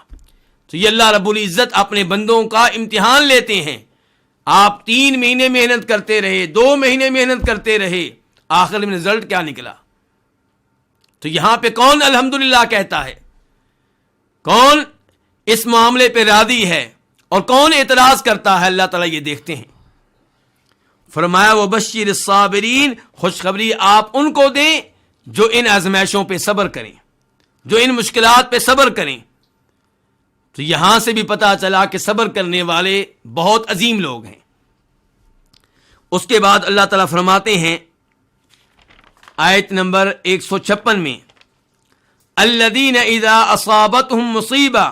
تو یہ اللہ رب العزت اپنے بندوں کا امتحان لیتے ہیں. آپ 3 مہینے محنت کرتے رہے، 2 مہینے محنت کرتے رہے، آخر میں رزلٹ کیا نکلا؟ تو یہاں پہ کون الحمدللہ کہتا ہے؟ کون اس معاملے پہ راضی ہے اور کون اعتراض کرتا ہے؟ اللہ تعالیٰ یہ دیکھتے ہیں. فرمایا وبشر الصابرین، خوشخبری آپ ان کو دیں جو ان آزمائشوں پہ صبر کریں، جو ان مشکلات پہ صبر کریں. تو یہاں سے بھی پتا چلا کہ صبر کرنے والے بہت عظیم لوگ ہیں. اس کے بعد اللہ تعالیٰ فرماتے ہیں آیت نمبر 156 میں، الذین اذا اصابتهم مصیبہ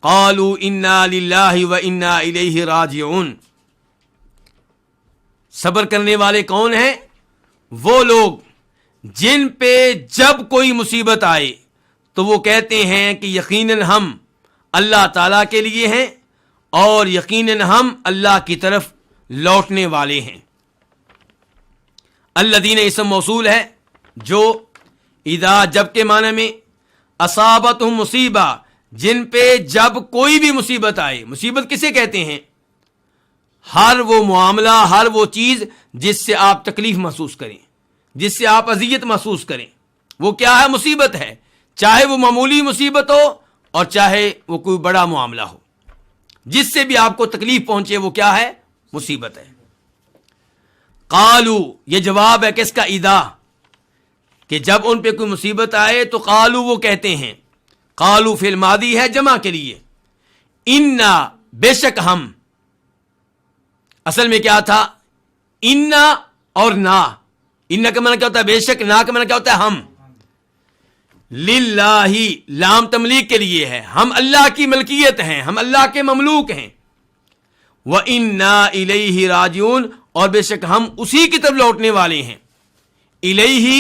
قالوا انا للہ وانا الیہ راجعون. صبر کرنے والے کون ہیں؟ وہ لوگ جن پہ جب کوئی مصیبت آئے تو وہ کہتے ہیں کہ یقیناً ہم اللہ تعالیٰ کے لیے ہیں اور یقیناً ہم اللہ کی طرف لوٹنے والے ہیں. الذین اسم موصول ہے جو اذا جب کے معنی میں، اصابتہم مصیبہ جن پہ جب کوئی بھی مصیبت آئے. مصیبت کسے کہتے ہیں؟ ہر وہ معاملہ، ہر وہ چیز جس سے آپ تکلیف محسوس کریں، جس سے آپ اذیت محسوس کریں، وہ کیا ہے؟ مصیبت ہے. چاہے وہ معمولی مصیبت ہو اور چاہے وہ کوئی بڑا معاملہ ہو، جس سے بھی آپ کو تکلیف پہنچے وہ کیا ہے؟ مصیبت ہے. قالو، یہ جواب ہے کس کا؟ اذا، کہ جب ان پہ کوئی مصیبت آئے تو قالو وہ کہتے ہیں. قالو فعل ماضی ہے جمع کے لیے. انا، بے شک ہم. اصل میں کیا تھا؟ انا اور نا. انا کا معنی کیا ہوتا ہے؟ بے شک. نا کا معنی کیا ہوتا ہے؟ ہم. للہ، لام تملیک کے لیے ہے. ہم اللہ کی ملکیت ہیں، ہم اللہ کے مملوک ہیں. وَإِنَّا إِلَيْهِ راجعون، اور بے شک ہم اسی کی طرف لوٹنے والے ہیں. الیہ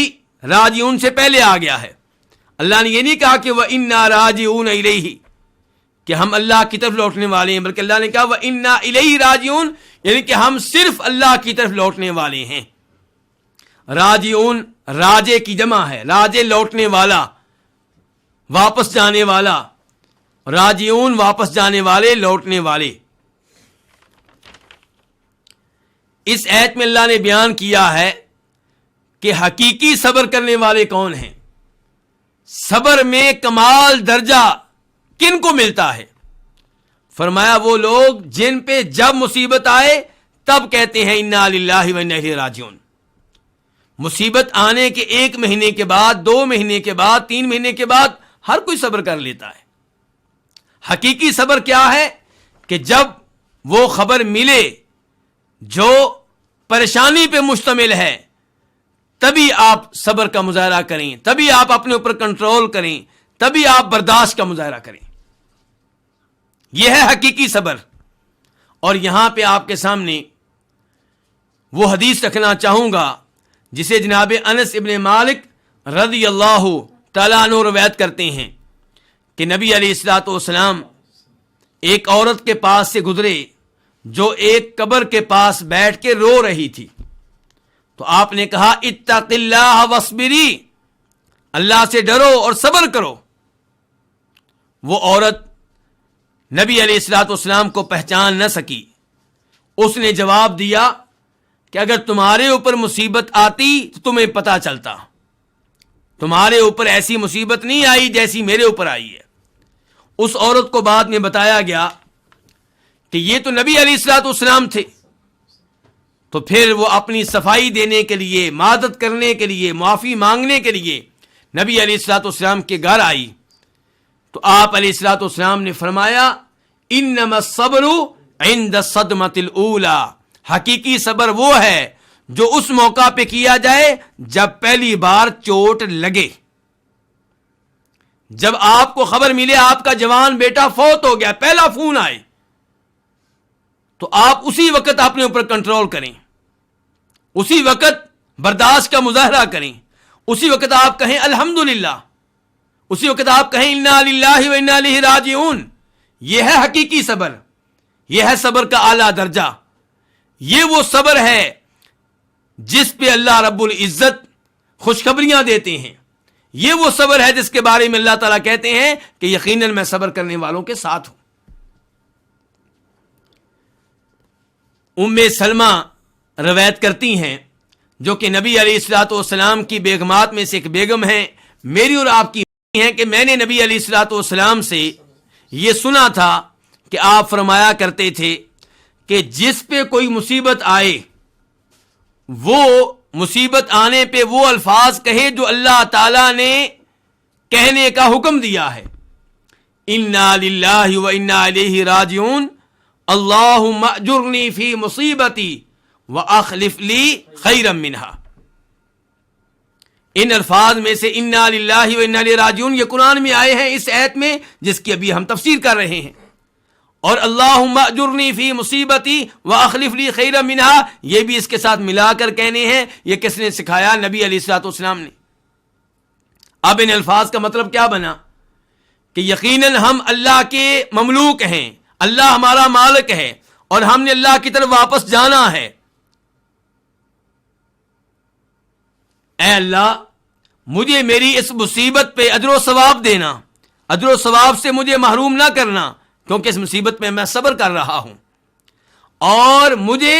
راجعون سے پہلے آ گیا ہے. اللہ نے یہ نہیں کہا کہ وَإِنَّا راجعون إِلَيْهِ کہ ہم اللہ کی طرف لوٹنے والے ہیں، بلکہ اللہ نے کہا وَإِنَّا إِلَيْهِ راجعون، یعنی کہ ہم صرف اللہ کی طرف لوٹنے والے ہیں. راجعون راجے کی جمع ہے. راجے لوٹنے والا، واپس جانے والا. راجعون واپس جانے والے، لوٹنے والے. اس آیت میں اللہ نے بیان کیا ہے کہ حقیقی صبر کرنے والے کون ہیں. صبر میں کمال درجہ کن کو ملتا ہے؟ فرمایا وہ لوگ جن پہ جب مصیبت آئے تب کہتے ہیں انا للہ و انا الیہ راجعون. مصیبت آنے کے 1 مہینے کے بعد، 2 مہینے کے بعد، 3 مہینے کے بعد ہر کوئی صبر کر لیتا ہے. حقیقی صبر کیا ہے؟ کہ جب وہ خبر ملے جو پریشانی پہ مشتمل ہے تبھی آپ صبر کا مظاہرہ کریں، تبھی آپ اپنے اوپر کنٹرول کریں، تبھی آپ برداشت کا مظاہرہ کریں. یہ ہے حقیقی صبر. اور یہاں پہ آپ کے سامنے وہ حدیث رکھنا چاہوں گا جسے جناب انس ابن مالک رضی اللہ تعالیٰ عنہ روایت کرتے ہیں کہ نبی علیہ الصلوۃ والسلام ایک عورت کے پاس سے گزرے جو ایک قبر کے پاس بیٹھ کے رو رہی تھی. تو آپ نے کہا اتق اللہ واصبری، اللہ سے ڈرو اور صبر کرو. وہ عورت نبی علیہ الصلوۃ والسلام کو پہچان نہ سکی. اس نے جواب دیا کہ اگر تمہارے اوپر مصیبت آتی تو تمہیں پتہ چلتا. تمہارے اوپر ایسی مصیبت نہیں آئی جیسی میرے اوپر آئی ہے. اس عورت کو بعد میں بتایا گیا کہ یہ تو نبی علیہ الصلوۃ والسلام تھے. تو پھر وہ اپنی صفائی دینے کے لیے، معذرت کرنے کے لیے، معافی مانگنے کے لیے نبی علیہ الصلوۃ والسلام کے گھر آئی. تو آپ علیہ الصلوۃ والسلام نے فرمایا انما الصبر عند الصدمۃ الاولی، حقیقی صبر وہ ہے جو اس موقع پہ کیا جائے جب پہلی بار چوٹ لگے. جب آپ کو خبر ملے آپ کا جوان بیٹا فوت ہو گیا، پہلا فون آئے، تو آپ اسی وقت اپنے اوپر کنٹرول کریں، اسی وقت برداشت کا مظاہرہ کریں، اسی وقت آپ کہیں الحمدللہ، اسی وقت آپ کہیں انا للہ و انا الیہ راجعون. یہ ہے حقیقی صبر، یہ ہے صبر کا اعلیٰ درجہ. یہ وہ صبر ہے جس پہ اللہ رب العزت خوشخبریاں دیتے ہیں. یہ وہ صبر ہے جس کے بارے میں اللہ تعالیٰ کہتے ہیں کہ یقیناً میں صبر کرنے والوں کے ساتھ ہوں. ام سلمہ روایت کرتی ہیں، جو کہ نبی علیہ الصلوۃ والسلام کی بیگمات میں سے ایک بیگم ہیں، میری اور آپ کی ہیں، کہ میں نے نبی علیہ الصلوۃ والسلام سے یہ سنا تھا کہ آپ فرمایا کرتے تھے کہ جس پہ کوئی مصیبت آئے وہ مصیبت آنے پہ وہ الفاظ کہے جو اللہ تعالیٰ نے کہنے کا حکم دیا ہے. انا للہ و انا الیہ راجعون، اللہم اجرنی فی مصیبتی واخلف لی خیرا منہا. ان الفاظ میں سے انا للہ و انا الیہ راجعون یہ قرآن میں آئے ہیں اس آیت میں جس کی ابھی ہم تفسیر کر رہے ہیں، اور اللہم اجرنی فی مصیبتی واخلف لی خیرا منہا یہ بھی اس کے ساتھ ملا کر کہنے ہیں. یہ کس نے سکھایا؟ نبی علیہ الصلوۃ والسلام نے. اب ان الفاظ کا مطلب کیا بنا کہ یقیناً ہم اللہ کے مملوک ہیں، اللہ ہمارا مالک ہے اور ہم نے اللہ کی طرف واپس جانا ہے. اے اللہ مجھے میری اس مصیبت پہ اجر و ثواب دینا، اجر و ثواب سے مجھے محروم نہ کرنا، کیونکہ اس مصیبت میں میں صبر کر رہا ہوں، اور مجھے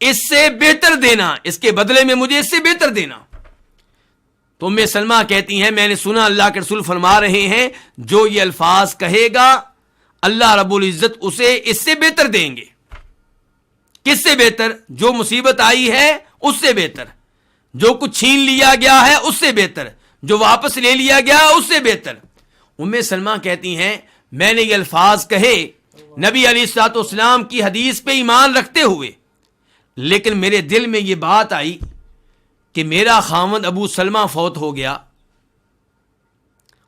اس سے بہتر دینا، اس کے بدلے میں مجھے اس سے بہتر دینا. تو ام سلمہ کہتی ہیں میں نے سنا اللہ کے رسول فرما رہے ہیں جو یہ الفاظ کہے گا اللہ رب العزت اسے اس سے بہتر دیں گے. کس سے بہتر؟ جو مصیبت آئی ہے اس سے بہتر، جو کچھ چھین لیا گیا ہے اس سے بہتر، جو واپس لے لیا گیا ہے اس سے بہتر. ام سلمہ کہتی ہیں میں نے یہ الفاظ کہے نبی علیہ الصلوۃ والسلام کی حدیث پہ ایمان رکھتے ہوئے، لیکن میرے دل میں یہ بات آئی کہ میرا خاوند ابو سلمہ فوت ہو گیا،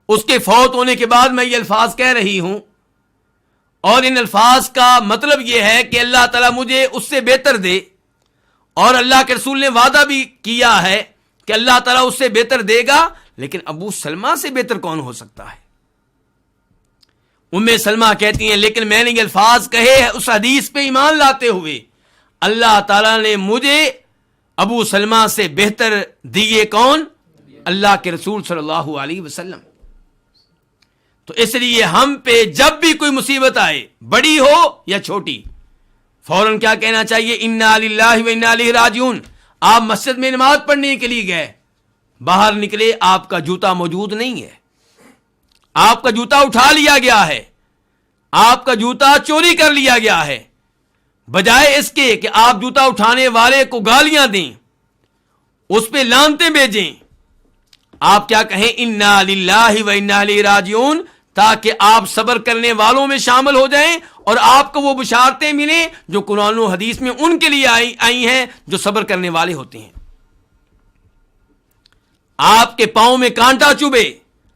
اس کے فوت ہونے کے بعد میں یہ الفاظ کہہ رہی ہوں، اور ان الفاظ کا مطلب یہ ہے کہ اللہ تعالیٰ مجھے اس سے بہتر دے، اور اللہ کے رسول نے وعدہ بھی کیا ہے کہ اللہ تعالیٰ اس سے بہتر دے گا، لیکن ابو سلمہ سے بہتر کون ہو سکتا ہے؟ ام سلمہ کہتی ہیں لیکن میں نے یہ الفاظ کہے اس حدیث پہ ایمان لاتے ہوئے، اللہ تعالیٰ نے مجھے ابو سلمہ سے بہتر دیے. کون؟ اللہ کے رسول صلی اللہ علیہ وسلم. تو اس لیے ہم پہ جب بھی کوئی مصیبت آئے، بڑی ہو یا چھوٹی، فوراً کیا کہنا چاہیے؟ انا للہ و انا الیہ راجعون. آپ مسجد میں نماز پڑھنے کے لیے گئے، باہر نکلے آپ کا جوتا موجود نہیں ہے، آپ کا جوتا اٹھا لیا گیا ہے، آپ کا جوتا چوری کر لیا گیا ہے، بجائے اس کے کہ آپ جوتا اٹھانے والے کو گالیاں دیں، اس پہ لعنتیں بھیجیں، آپ کیا کہیں؟ انا للہ و انا الیہ راجعون، تاکہ آپ صبر کرنے والوں میں شامل ہو جائیں اور آپ کو وہ بشارتیں ملیں جو قرآن و حدیث میں ان کے لیے آئی ہیں جو صبر کرنے والے ہوتے ہیں. آپ کے پاؤں میں کانٹا چبھے،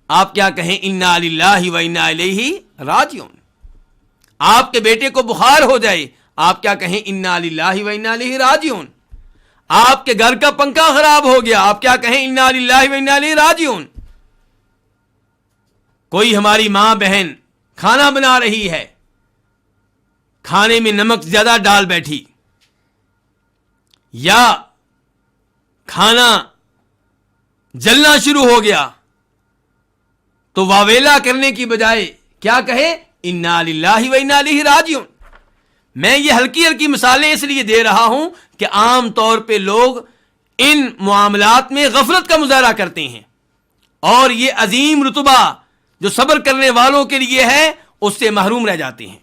آپ کیا کہیں؟ انا للہ و انا الیہ راجعون. آپ کے بیٹے کو بخار ہو جائے، آپ کیا کہیں؟ انا للہ و انا الیہ راجعون. آپ کے گھر کا پنکھا خراب ہو گیا، آپ کیا کہیں؟ انا للہ و انا الیہ راجعون. کوئی ہماری ماں بہن کھانا بنا رہی ہے، کھانے میں نمک زیادہ ڈال بیٹھی، یا کھانا جلنا شروع ہو گیا، تو واویلا کرنے کی بجائے کیا کہے؟ انا للہ و انا الیہ راجعون. میں یہ ہلکی ہلکی مثالیں اس لیے دے رہا ہوں کہ عام طور پہ لوگ ان معاملات میں غفلت کا مظاہرہ کرتے ہیں، اور یہ عظیم رتبہ جو صبر کرنے والوں کے لیے ہے اس سے محروم رہ جاتے ہیں.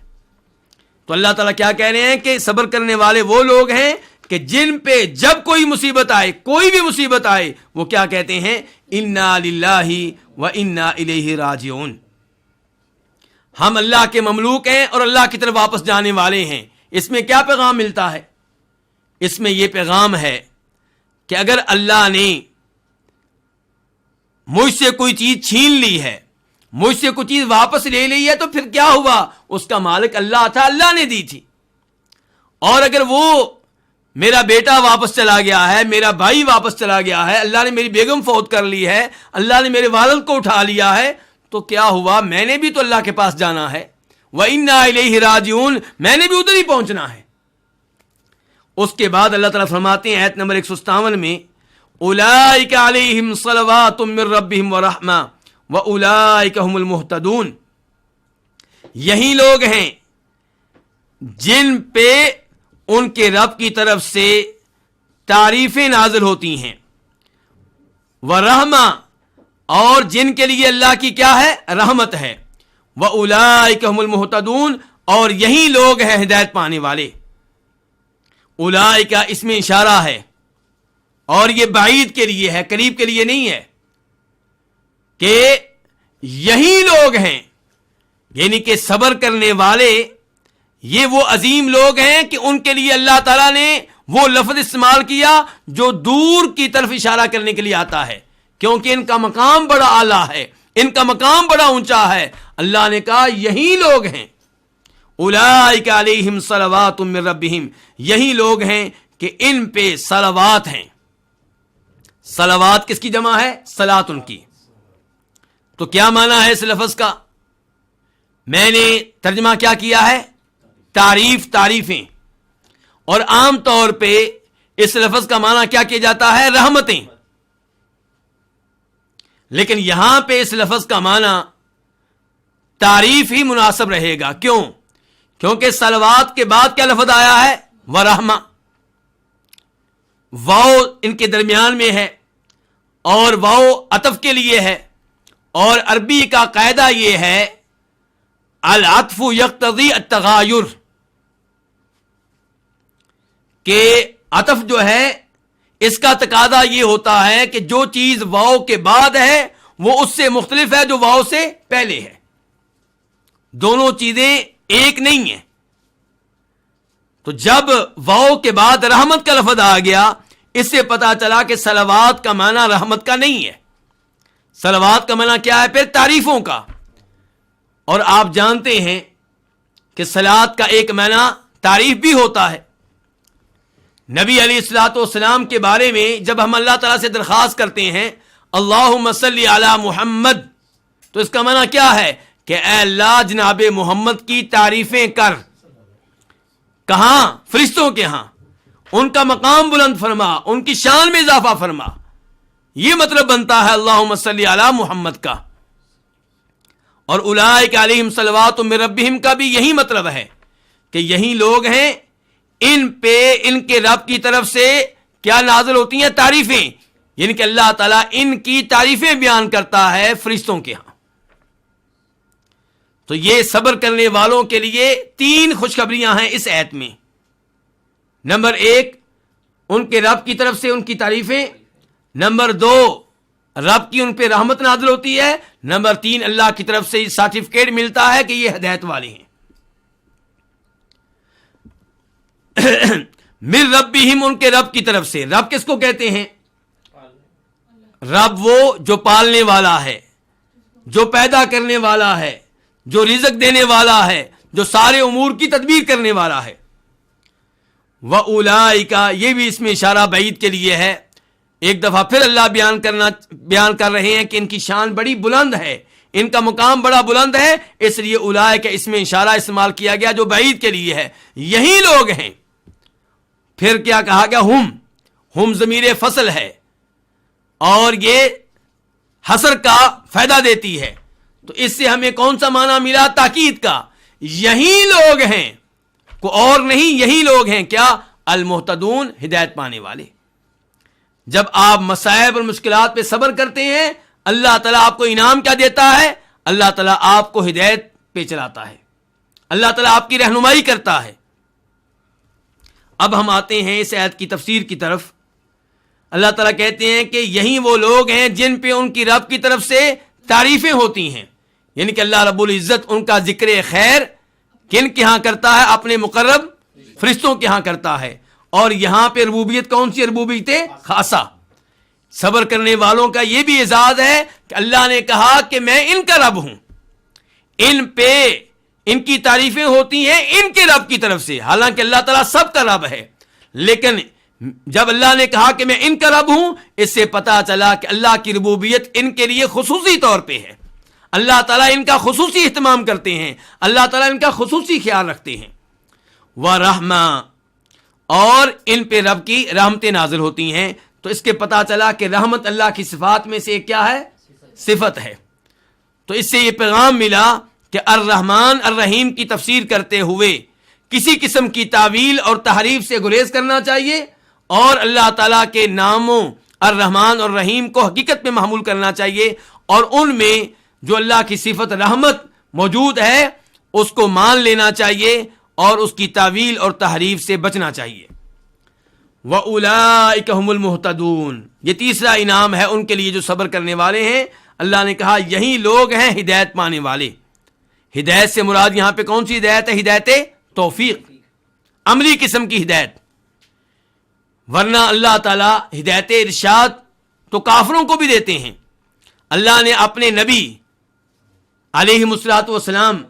تو اللہ تعالیٰ کیا کہہ رہے ہیں کہ صبر کرنے والے وہ لوگ ہیں کہ جن پہ جب کوئی مصیبت آئے، کوئی بھی مصیبت آئے، وہ کیا کہتے ہیں؟ انا للہ و انا الیہ راجعون. ہم اللہ کے مملوک ہیں اور اللہ کی طرف واپس جانے والے ہیں. اس میں کیا پیغام ملتا ہے؟ اس میں یہ پیغام ہے کہ اگر اللہ نے مجھ سے کوئی چیز چھین لی ہے، مجھ سے کوئی چیز واپس لے لی ہے، تو پھر کیا ہوا؟ اس کا مالک اللہ تھا، اللہ نے دی تھی. اور اگر وہ میرا بیٹا واپس چلا گیا ہے، میرا بھائی واپس چلا گیا ہے، اللہ نے میری بیگم فوت کر لی ہے، اللہ نے میرے والد کو اٹھا لیا ہے، تو کیا ہوا؟ میں نے بھی تو اللہ کے پاس جانا ہے. وَإِنَّا إِلَيْهِ رَاجِعُونَ، میں نے بھی ادھر ہی پہنچنا ہے۔ اس کے بعد اللہ تعالیٰ فرماتے ہیں آیت نمبر 157 میں اولئک علیہم صلوات من ربہم ورحمہ واولئک هم المہتدون، یہی لوگ ہیں جن پہ ان کے رب کی طرف سے تعریفیں نازل ہوتی ہیں، ورحمہ، اور جن کے لیے اللہ کی کیا ہے؟ رحمت ہے، واولئک هم المہتدون، اور یہی لوگ ہیں ہدایت پانے والے۔ اولئک اس میں اشارہ ہے، اور یہ بعید کے لیے ہے، قریب کے لیے نہیں ہے، کہ یہی لوگ ہیں، یعنی کہ صبر کرنے والے، یہ وہ عظیم لوگ ہیں کہ ان کے لیے اللہ تعالیٰ نے وہ لفظ استعمال کیا جو دور کی طرف اشارہ کرنے کے لیے آتا ہے، کیونکہ ان کا مقام بڑا اعلیٰ ہے، ان کا مقام بڑا اونچا ہے۔ اللہ نے کہا یہی لوگ ہیں، اولئک علیہم صلوات من ربہم، یہی لوگ ہیں کہ ان پہ صلوات ہیں۔ صلوات کس کی جمع ہے؟ صلاۃ ان کی۔ تو کیا معنی ہے اس لفظ کا؟ میں نے ترجمہ کیا کیا ہے؟ تعریف، تعریفیں، اور عام طور پہ اس لفظ کا معنی کیا کیا جاتا ہے؟ رحمتیں، لیکن یہاں پہ اس لفظ کا معنی تعریف ہی مناسب رہے گا۔ کیوں؟ کیونکہ صلوات کے بعد کیا لفظ آیا ہے؟ ورحمہ، واو ان کے درمیان میں ہے، اور واو عطف کے لیے ہے، اور عربی کا قاعدہ یہ ہے العطف یقتضی التغایر، کہ عطف جو ہے اس کا تقاضا یہ ہوتا ہے کہ جو چیز واو کے بعد ہے وہ اس سے مختلف ہے جو واو سے پہلے ہے، دونوں چیزیں ایک نہیں ہیں۔ تو جب واو کے بعد رحمت کا لفظ آ گیا، اس سے پتا چلا کہ صلوات کا معنی رحمت کا نہیں ہے، صلوات کا معنی کیا ہے؟ پھر تعریفوں کا۔ اور آپ جانتے ہیں کہ صلوات کا ایک معنی تعریف بھی ہوتا ہے۔ نبی علیہ الصلوۃ والسلام کے بارے میں جب ہم اللہ تعالیٰ سے درخواست کرتے ہیں اللہم صلی علی محمد، تو اس کا معنی کیا ہے؟ کہ اے اللہ جناب محمد کی تعریفیں کر۔ کہاں؟ فرشتوں کے ہاں، ان کا مقام بلند فرما، ان کی شان میں اضافہ فرما، یہ مطلب بنتا ہے اللہم صلی علی محمد کا۔ اور اولئک علیہم صلوات من ربہم کا بھی یہی مطلب ہے کہ یہی لوگ ہیں، ان پہ ان کے رب کی طرف سے کیا نازل ہوتی ہیں؟ تعریفیں، یعنی کہ اللہ تعالیٰ ان کی تعریفیں بیان کرتا ہے فرشتوں کے ہاں۔ تو یہ صبر کرنے والوں کے لیے 3 خوشخبریاں ہیں اس آیت میں۔ نمبر 1 ان کے رب کی طرف سے ان کی تعریفیں، نمبر 2 رب کی ان پہ رحمت نازل ہوتی ہے، نمبر 3 اللہ کی طرف سے سرٹیفکیٹ ملتا ہے کہ یہ ہدایت والے ہیں۔ من ربہم، ان کے رب کی طرف سے۔ رب کس کو کہتے ہیں؟ رب وہ جو پالنے والا ہے، جو پیدا کرنے والا ہے، جو رزق دینے والا ہے، جو سارے امور کی تدبیر کرنے والا ہے۔ وَأُولَئِكَ، یہ بھی اس میں اشارہ بعید کے لیے ہے۔ ایک دفعہ پھر اللہ بیان کر رہے ہیں کہ ان کی شان بڑی بلند ہے، ان کا مقام بڑا بلند ہے، اس لیے اولئک اس میں اشارہ استعمال کیا گیا جو بعید کے لیے ہے، یہی لوگ ہیں۔ پھر کیا کہا گیا؟ ہم ضمیر فصل ہے، اور یہ حصر کا فائدہ دیتی ہے، تو اس سے ہمیں کون سا معنی ملا؟ تاکید کا۔ یہی لوگ ہیں، کو اور نہیں، یہی لوگ ہیں کیا؟ المہتدون، ہدایت پانے والے۔ جب آپ مصائب اور مشکلات پہ صبر کرتے ہیں، اللہ تعالیٰ آپ کو انعام کیا دیتا ہے؟ اللہ تعالیٰ آپ کو ہدایت پہ چلاتا ہے، اللہ تعالیٰ آپ کی رہنمائی کرتا ہے۔ اب ہم آتے ہیں اس آیت کی تفسیر کی طرف۔ اللہ تعالیٰ کہتے ہیں کہ یہی وہ لوگ ہیں جن پہ ان کی رب کی طرف سے تعریفیں ہوتی ہیں، یعنی کہ اللہ رب العزت ان کا ذکر خیر کن کے ہاں کرتا ہے؟ اپنے مقرب فرشتوں کے ہاں کرتا ہے۔ اور یہاں پہ ربوبیت کون سی؟ ربوبیت خاصہ۔ صبر کرنے والوں کا یہ بھی اعزاز ہے کہ اللہ نے کہا کہ میں ان کا رب ہوں، ان پہ ان کی تعریفیں ہوتی ہیں ان کے رب کی طرف سے، حالانکہ اللہ تعالیٰ سب کا رب ہے، لیکن جب اللہ نے کہا کہ میں ان کا رب ہوں، اس سے پتا چلا کہ اللہ کی ربوبیت ان کے لیے خصوصی طور پہ ہے۔ اللہ تعالیٰ ان کا خصوصی اہتمام کرتے ہیں، اللہ تعالیٰ ان کا خصوصی خیال رکھتے ہیں۔ وَرَحْمَةً، اور ان پہ رب کی رحمتیں نازل ہوتی ہیں۔ تو اس کے پتہ چلا کہ رحمت اللہ کی صفات میں سے ایک کیا ہے؟ صفت ہے۔ تو اس سے یہ پیغام ملا کہ الرحمن الرحیم کی تفسیر کرتے ہوئے کسی قسم کی تعویل اور تحریف سے گریز کرنا چاہیے، اور اللہ تعالیٰ کے ناموں الرحمن اور الرحیم کو حقیقت میں محمول کرنا چاہیے، اور ان میں جو اللہ کی صفت رحمت موجود ہے اس کو مان لینا چاہیے اور اس کی تعویل اور تحریف سے بچنا چاہیے۔ وَأُولَئِكَ هُمُ الْمُهْتَدُونَ، یہ تیسرا انعام ہے ان کے لیے جو صبر کرنے والے ہیں۔ اللہ نے کہا یہی لوگ ہیں ہدایت پانے والے۔ ہدایت سے مراد یہاں پہ کون سی ہدایت ہے؟ ہدایت توفیق، عملی قسم کی ہدایت۔ ورنہ اللہ تعالیٰ ہدایت ارشاد تو کافروں کو بھی دیتے ہیں۔ اللہ نے اپنے نبی علیہ الصلوۃ والسلام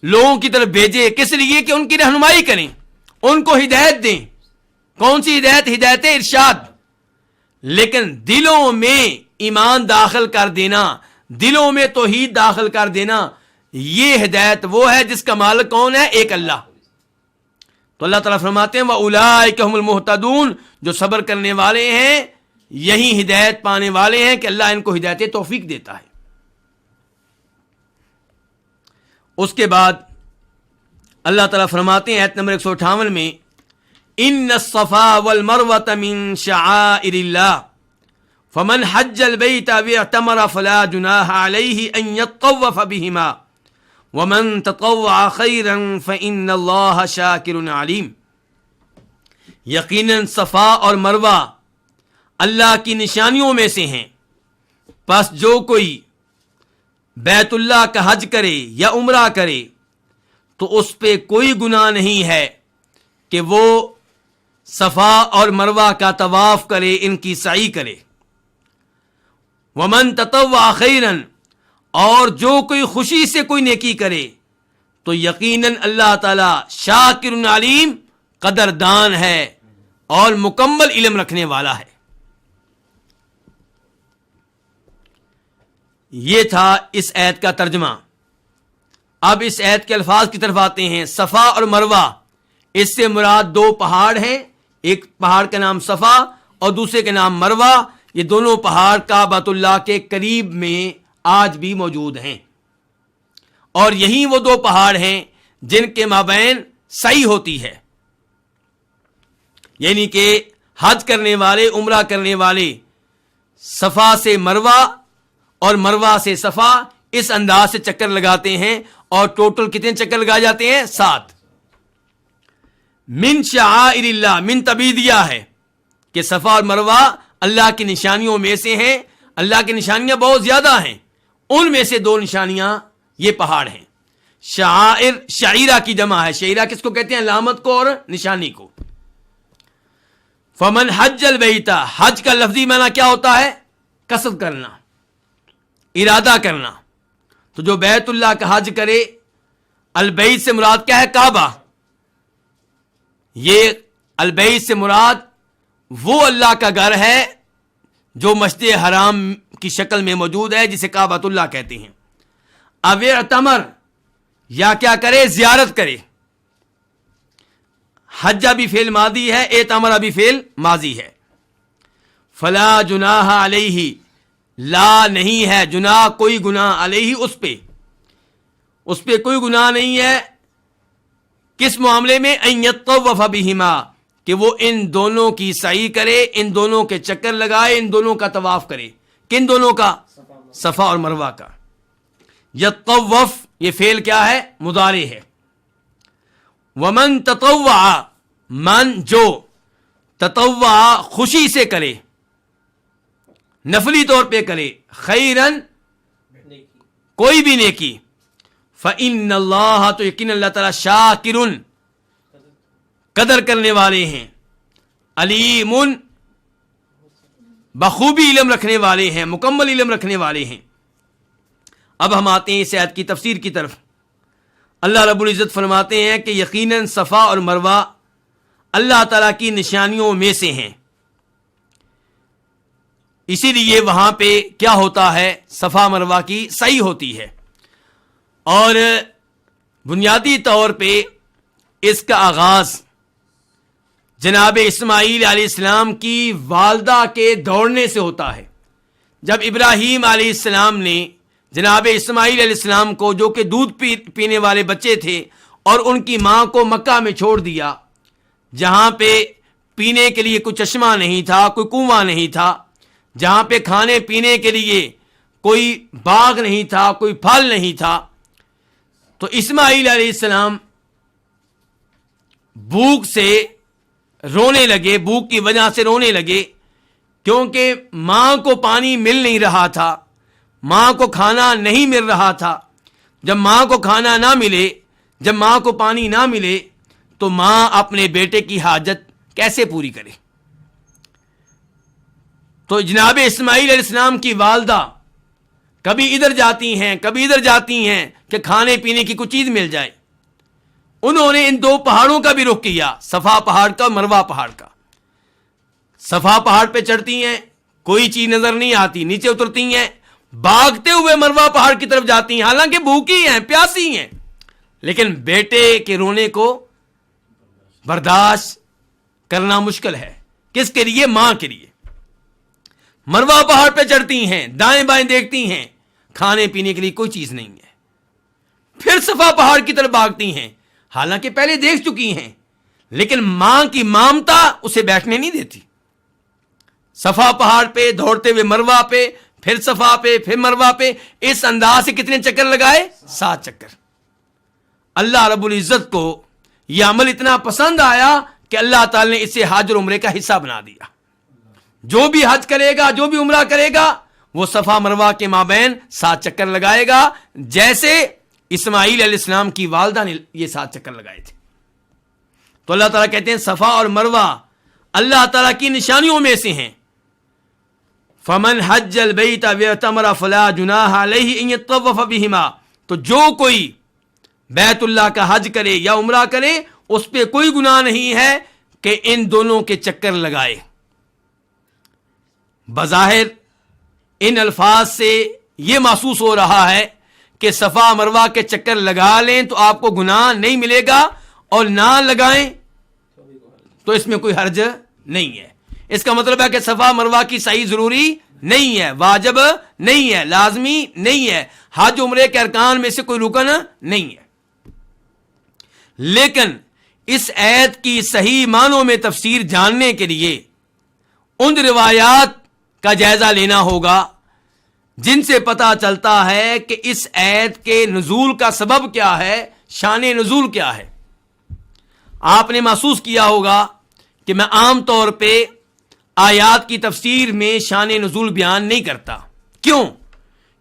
لوگوں کی طرف بھیجے، کس لیے؟ کہ ان کی رہنمائی کریں، ان کو ہدایت دیں۔ کون سی ہدایت؟ ہدایت ارشاد۔ لیکن دلوں میں ایمان داخل کر دینا، دلوں میں توحید داخل کر دینا، یہ ہدایت وہ ہے جس کا مالک کون ہے؟ ایک اللہ۔ تو اللہ تعالیٰ فرماتے ہیں وَأُولَئِكَ هُمُ الْمُهْتَدُونَ، جو صبر کرنے والے ہیں یہی ہدایت پانے والے ہیں کہ اللہ ان کو ہدایت توفیق دیتا ہے۔ اس کے بعد اللہ تعالیٰ فرماتے ہیں آیت نمبر 158 میں ان الصفا والمروة من شعائر اللہ فمن حج البیت واعتمر فلا جناح علیہ ان یطوف بہما ومن تطوع خیرا فإن اللہ شاکر علیم۔ یقیناً صفا اور مروہ اللہ کی نشانیوں میں سے ہیں، پس جو کوئی بیت اللہ کا حج کرے یا عمرہ کرے تو اس پہ کوئی گناہ نہیں ہے کہ وہ صفا اور مروہ کا طواف کرے، ان کی سعی کرے۔ ومن تطوع خیرا، اور جو کوئی خوشی سے کوئی نیکی کرے تو یقیناً اللہ تعالی شاکر علیم، قدردان ہے اور مکمل علم رکھنے والا ہے۔ یہ تھا اس آیت کا ترجمہ۔ اب اس آیت کے الفاظ کی طرف آتے ہیں۔ صفا اور مروہ، اس سے مراد دو پہاڑ ہیں، ایک پہاڑ کا نام صفا اور دوسرے کا نام مروہ۔ یہ دونوں پہاڑ کعبۃ اللہ کے قریب میں آج بھی موجود ہیں، اور یہی وہ دو پہاڑ ہیں جن کے مابین سعی ہوتی ہے، یعنی کہ حج کرنے والے، عمرہ کرنے والے صفا سے مروہ اور مروہ سے صفا اس انداز سے چکر لگاتے ہیں، اور ٹوٹل کتنے چکر لگائے جاتے ہیں؟ 7۔ من شعائر اللہ، من تبیدیہ ہے کہ صفا اور مروہ اللہ کی نشانیوں میں سے ہیں۔ اللہ کی نشانیاں بہت زیادہ ہیں، ان میں سے دو نشانیاں یہ پہاڑ ہیں۔ شعائر، شعیرہ کی جمع ہے۔ شعیرہ کس کو کہتے ہیں؟ علامت کو اور نشانی کو۔ فمن حج البیت، حج کا لفظی معنی کیا ہوتا ہے؟ قصد کرنا، ارادہ کرنا۔ تو جو بیت اللہ کا حج کرے، البیت سے مراد کیا ہے؟ کعبہ۔ یہ البیت سے مراد وہ اللہ کا گھر ہے جو مسجد حرام کی شکل میں موجود ہے، جسے کعبۃ اللہ کہتے ہیں۔ اب اعتمر، یا کیا کرے؟ زیارت کرے۔ حج بھی فعل ماضی ہے، اعتمر بھی فعل ماضی ہے۔ فلا جناح علیہ، لا نہیں ہے، جناح کوئی گناہ، علیہ اس پہ کوئی گناہ نہیں ہے۔ کس معاملے میں؟ ان یطوف بہما، کہ وہ ان دونوں کی سعی کرے، ان دونوں کے چکر لگائے، ان دونوں کا طواف کرے۔ کن دونوں کا؟ صفا اور مروہ کا۔ یطوف یہ فعل کیا ہے؟ مضارع ہے۔ ومن تطوع، من جو تطوع خوشی سے کرے، نفلی طور پہ کرے، خیرن کوئی بھی نیکی، فإن اللہ، تو یقین اللہ تعالی شاکرن قدر کرنے والے ہیں، علیم بخوبی علم رکھنے والے ہیں، مکمل علم رکھنے والے ہیں۔ اب ہم آتے ہیں اس آیت کی تفسیر کی طرف۔ اللہ رب العزت فرماتے ہیں کہ یقیناً صفا اور مروہ اللہ تعالیٰ کی نشانیوں میں سے ہیں۔ اسی لیے وہاں پہ کیا ہوتا ہے، صفا مروہ کی سعی ہوتی ہے، اور بنیادی طور پہ اس کا آغاز جناب اسماعیل علیہ السلام کی والدہ کے دوڑنے سے ہوتا ہے۔ جب ابراہیم علیہ السلام نے جناب اسماعیل علیہ السلام کو، جو کہ دودھ پینے والے بچے تھے، اور ان کی ماں کو مکہ میں چھوڑ دیا، جہاں پہ پینے کے لیے کوئی چشمہ نہیں تھا، کوئی کنواں نہیں تھا، جہاں پہ کھانے پینے کے لیے کوئی باغ نہیں تھا، کوئی پھل نہیں تھا، تو اسماعیل علیہ السلام بھوک سے رونے لگے، بھوک کی وجہ سے رونے لگے، کیونکہ ماں کو پانی مل نہیں رہا تھا، ماں کو کھانا نہیں مل رہا تھا۔ جب ماں کو کھانا نہ ملے، جب ماں کو پانی نہ ملے، تو ماں اپنے بیٹے کی حاجت کیسے پوری کرے؟ تو جناب اسماعیل علیہ السلام کی والدہ کبھی ادھر جاتی ہیں، کبھی ادھر جاتی ہیں کہ کھانے پینے کی کوئی چیز مل جائے۔ انہوں نے ان دو پہاڑوں کا بھی رخ کیا، صفا پہاڑ کا، مروہ پہاڑ کا۔ صفا پہاڑ پہ چڑھتی ہیں، کوئی چیز نظر نہیں آتی، نیچے اترتی ہیں، بھاگتے ہوئے مروہ پہاڑ کی طرف جاتی ہیں، حالانکہ بھوکی ہیں، پیاسی ہیں، لیکن بیٹے کے رونے کو برداشت کرنا مشکل ہے۔ کس کے لیے؟ ماں کے لیے۔ مروہ پہاڑ پہ چڑھتی ہیں، دائیں بائیں دیکھتی ہیں، کھانے پینے کے لیے کوئی چیز نہیں ہے، پھر صفا پہاڑ کی طرف بھاگتی ہیں، حالانکہ پہلے دیکھ چکی ہیں، لیکن ماں کی مامتا اسے بیٹھنے نہیں دیتی۔ صفا پہاڑ پہ دوڑتے ہوئے مروہ پہ، پھر صفا پہ، پھر مروہ پہ، اس انداز سے کتنے چکر لگائے؟ 7 چکر۔ اللہ رب العزت کو یہ عمل اتنا پسند آیا کہ اللہ تعالی نے اسے حج اور عمرے کا حصہ بنا دیا۔ جو بھی حج کرے گا، جو بھی عمرہ کرے گا، وہ صفا مروہ کے مابین 7 چکر لگائے گا، جیسے اسماعیل علیہ السلام کی والدہ نے یہ 7 چکر لگائے تھے۔ تو اللہ تعالیٰ کہتے ہیں صفا اور مروہ اللہ تعالیٰ کی نشانیوں میں سے ہیں۔ فمن حج البیت واعتمر فلا جناح علیہ ان یطوف بہما، تو جو کوئی بیت اللہ کا حج کرے یا عمرہ کرے، اس پہ کوئی گناہ نہیں ہے کہ ان دونوں کے چکر لگائے۔ بظاہر ان الفاظ سے یہ محسوس ہو رہا ہے کہ صفا مروہ کے چکر لگا لیں تو آپ کو گناہ نہیں ملے گا، اور نہ لگائیں تو اس میں کوئی حرج نہیں ہے۔ اس کا مطلب ہے کہ صفا مروہ کی سعی ضروری نہیں ہے، واجب نہیں ہے، لازمی نہیں ہے، حج عمرے کے ارکان میں سے کوئی رکن نہیں ہے۔ لیکن اس آیت کی صحیح معنوں میں تفسیر جاننے کے لیے ان روایات کا جائزہ لینا ہوگا جن سے پتہ چلتا ہے کہ اس آیت کے نزول کا سبب کیا ہے، شان نزول کیا ہے۔ آپ نے محسوس کیا ہوگا کہ میں عام طور پہ آیات کی تفسیر میں شان نزول بیان نہیں کرتا۔ کیوں؟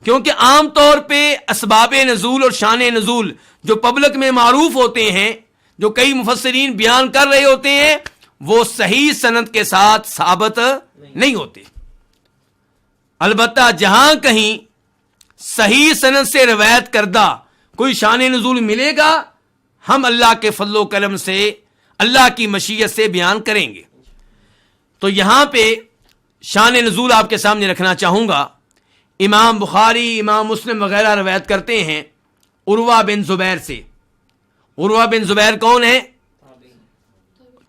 کیونکہ عام طور پہ اسباب نزول اور شان نزول جو پبلک میں معروف ہوتے ہیں، جو کئی مفسرین بیان کر رہے ہوتے ہیں، وہ صحیح سند کے ساتھ ثابت نہیں ہوتے۔ البتہ جہاں کہیں صحیح سند سے روایت کردہ کوئی شان نزول ملے گا، ہم اللہ کے فضل و کرم سے، اللہ کی مشیت سے بیان کریں گے۔ تو یہاں پہ شان نزول آپ کے سامنے رکھنا چاہوں گا۔ امام بخاری، امام مسلم وغیرہ روایت کرتے ہیں عروہ بن زبیر سے۔ عروہ بن زبیر کون ہے؟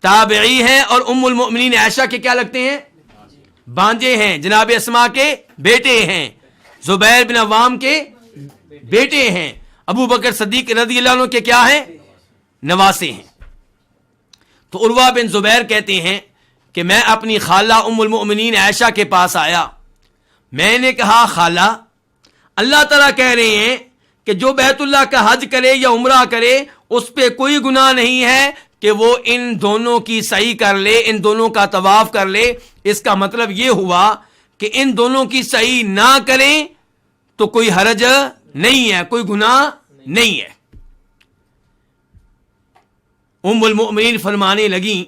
تابعی ہیں، اور ام المؤمنین عائشہ کے کیا لگتے ہیں؟ بانجے ہیں، جناب اسماء کے بیٹے ہیں، زبیر بن عوام کے بیٹے ہیں، ابو بکر صدیق رضی اللہ عنہ کے کیا ہیں؟ نواسے ہیں۔ تو عروہ بن زبیر کہتے ہیں کہ میں اپنی خالہ ام المؤمنین عائشہ کے پاس آیا، میں نے کہا خالہ، اللہ تعالیٰ کہہ رہے ہیں کہ جو بیت اللہ کا حج کرے یا عمرہ کرے اس پہ کوئی گناہ نہیں ہے کہ وہ ان دونوں کی سعی کر لے، ان دونوں کا طواف کر لے۔ اس کا مطلب یہ ہوا کہ ان دونوں کی سعی نہ کریں تو کوئی حرج نہیں ہے، کوئی گناہ نہیں ہے۔ ام المؤمنین فرمانے لگیں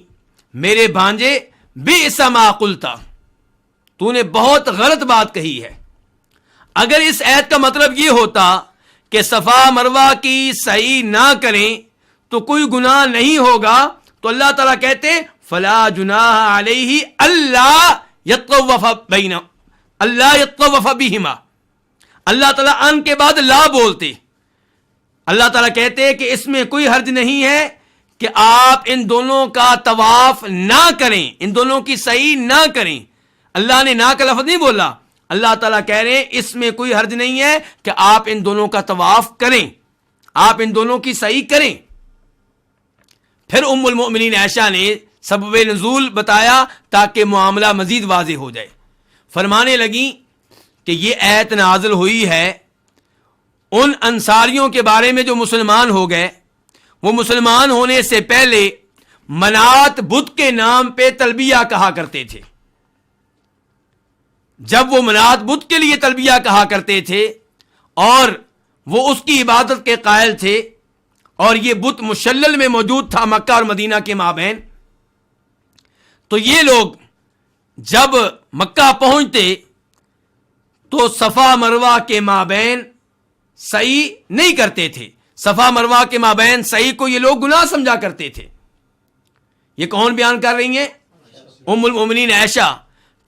میرے بھانجے بئس ما قلت، تو نے بہت غلط بات کہی ہے۔ اگر اس آیت کا مطلب یہ ہوتا کہ صفا مروہ کی سعی نہ کریں تو کوئی گناہ نہیں ہوگا تو اللہ تعالیٰ کہتے فلا جناح علیہ اللہ یطوف اللہ یطوف بہما، اللہ تعالیٰ ان کے بعد لا بولتے، اللہ تعالیٰ کہتے کہ اس میں کوئی حرج نہیں ہے کہ آپ ان دونوں کا طواف نہ کریں، ان دونوں کی سعی نہ کریں۔ اللہ نے نا کا لفظ نہیں بولا، اللہ تعالیٰ کہہ رہے ہیں اس میں کوئی حرج نہیں ہے کہ آپ ان دونوں کا طواف کریں، آپ ان دونوں کی سعی کریں۔ پھر ام المؤمنین عائشہ نے سبب نزول بتایا تاکہ معاملہ مزید واضح ہو جائے، فرمانے لگیں کہ یہ آیت نازل ہوئی ہے ان انصاریوں کے بارے میں جو مسلمان ہو گئے، وہ مسلمان ہونے سے پہلے منات بت کے نام پہ تلبیہ کہا کرتے تھے۔ جب وہ منات بت کے لیے تلبیہ کہا کرتے تھے اور وہ اس کی عبادت کے قائل تھے، اور یہ بت مشلل میں موجود تھا مکہ اور مدینہ کے مابین، تو یہ لوگ جب مکہ پہنچتے تو صفا مروہ کے مابین سعی نہیں کرتے تھے، صفا مروہ کے مابین سعی کو یہ لوگ گناہ سمجھا کرتے تھے۔ یہ کون بیان کر رہی ہیں؟ ام المؤمنین عائشہ۔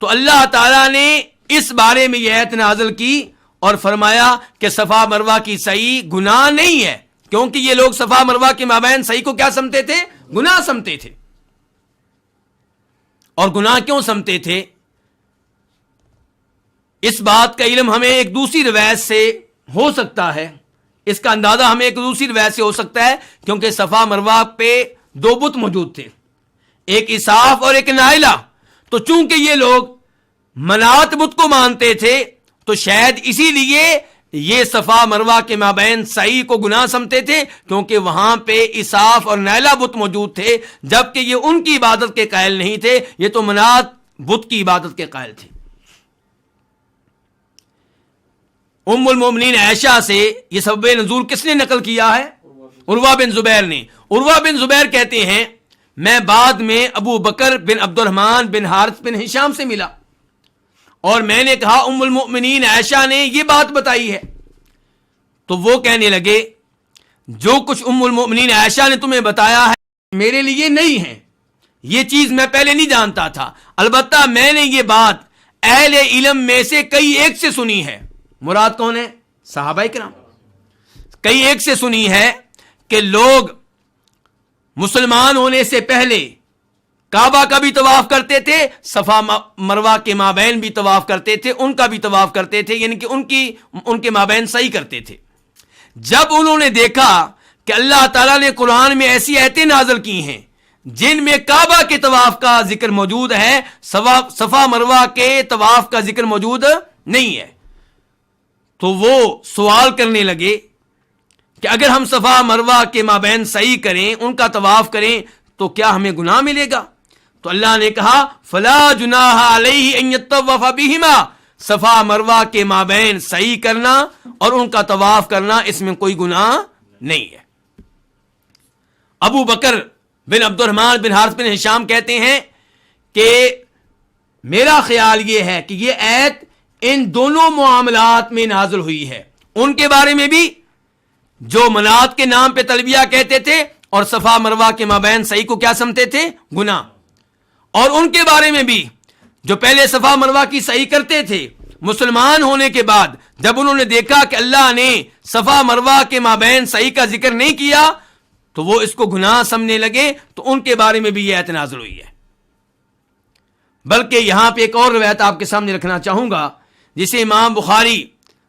تو اللہ تعالیٰ نے اس بارے میں یہ آیت نازل کی اور فرمایا کہ صفا مروہ کی سعی گناہ نہیں ہے، کیونکہ یہ لوگ صفا مروہ کے مابین سعی کو کیا سمجھتے تھے؟ گناہ سمجھتے تھے۔ اور گناہ کیوں سمجھتے تھے؟ اس بات کا علم ہمیں ایک دوسری روایت سے ہو سکتا ہے، اس کا اندازہ ہمیں ایک دوسری روایت سے ہو سکتا ہے، کیونکہ صفا مروہ پہ دو بت موجود تھے، ایک اساف اور ایک نائلہ۔ تو چونکہ یہ لوگ منات بت کو مانتے تھے تو شاید اسی لیے یہ صفا مروہ کے مابین سعی کو گناہ سمجھتے تھے، کیونکہ وہاں پہ اساف اور نیلا بت موجود تھے، جبکہ یہ ان کی عبادت کے قائل نہیں تھے، یہ تو منات بت کی عبادت کے قائل تھے۔ ام المومنین عائشہ سے یہ سبب نزول کس نے نقل کیا ہے؟ عروہ بن زبیر نے۔ عروہ بن زبیر کہتے ہیں میں بعد میں ابو بکر بن عبد الرحمن بن حارث بن ہشام سے ملا اور میں نے کہا ام المؤمنین عائشہ نے یہ بات بتائی ہے، تو وہ کہنے لگے جو کچھ ام المؤمنین عائشہ نے تمہیں بتایا ہے میرے لیے نہیں ہے، یہ چیز میں پہلے نہیں جانتا تھا، البتہ میں نے یہ بات اہل علم میں سے کئی ایک سے سنی ہے۔ مراد کون ہے؟ صحابہ کرام۔ کئی ایک سے سنی ہے کہ لوگ مسلمان ہونے سے پہلے کعبہ کا بھی طواف کرتے تھے، صفا مروہ کے مابین بھی طواف کرتے تھے، ان کا بھی طواف کرتے تھے، یعنی کہ ان کے مابین سعی کرتے تھے۔ جب انہوں نے دیکھا کہ اللہ تعالیٰ نے قرآن میں ایسی آیتیں نازل کی ہیں جن میں کعبہ کے طواف کا ذکر موجود ہے، صفا مروہ کے طواف کا ذکر موجود نہیں ہے، تو وہ سوال کرنے لگے کہ اگر ہم صفا مروہ کے مابین سعی کریں، ان کا طواف کریں، تو کیا ہمیں گناہ ملے گا؟ تو اللہ نے کہا فلا جناح علیہ ان یطوف بہما، صفا مروہ کے مابین سعی کرنا اور ان کا طواف کرنا اس میں کوئی گناہ نہیں ہے۔ ابو بکر بن عبد الرحمن بن حارث بن ہشام کہتے ہیں کہ میرا خیال یہ ہے کہ یہ آیت ان دونوں معاملات میں نازل ہوئی ہے، ان کے بارے میں بھی جو منات کے نام پہ تلبیہ کہتے تھے اور صفا مروہ کے مابین سعی کو کیا سمجھتے تھے؟ گناہ، اور ان کے بارے میں بھی جو پہلے صفا مروہ کی سعی کرتے تھے، مسلمان ہونے کے بعد جب انہوں نے دیکھا کہ اللہ نے صفا مروہ کے مابین سعی کا ذکر نہیں کیا تو وہ اس کو گناہ سمجھنے لگے، تو ان کے بارے میں بھی یہ آیت نازل ہوئی ہے۔ بلکہ یہاں پہ ایک اور روایت آپ کے سامنے رکھنا چاہوں گا جسے امام بخاری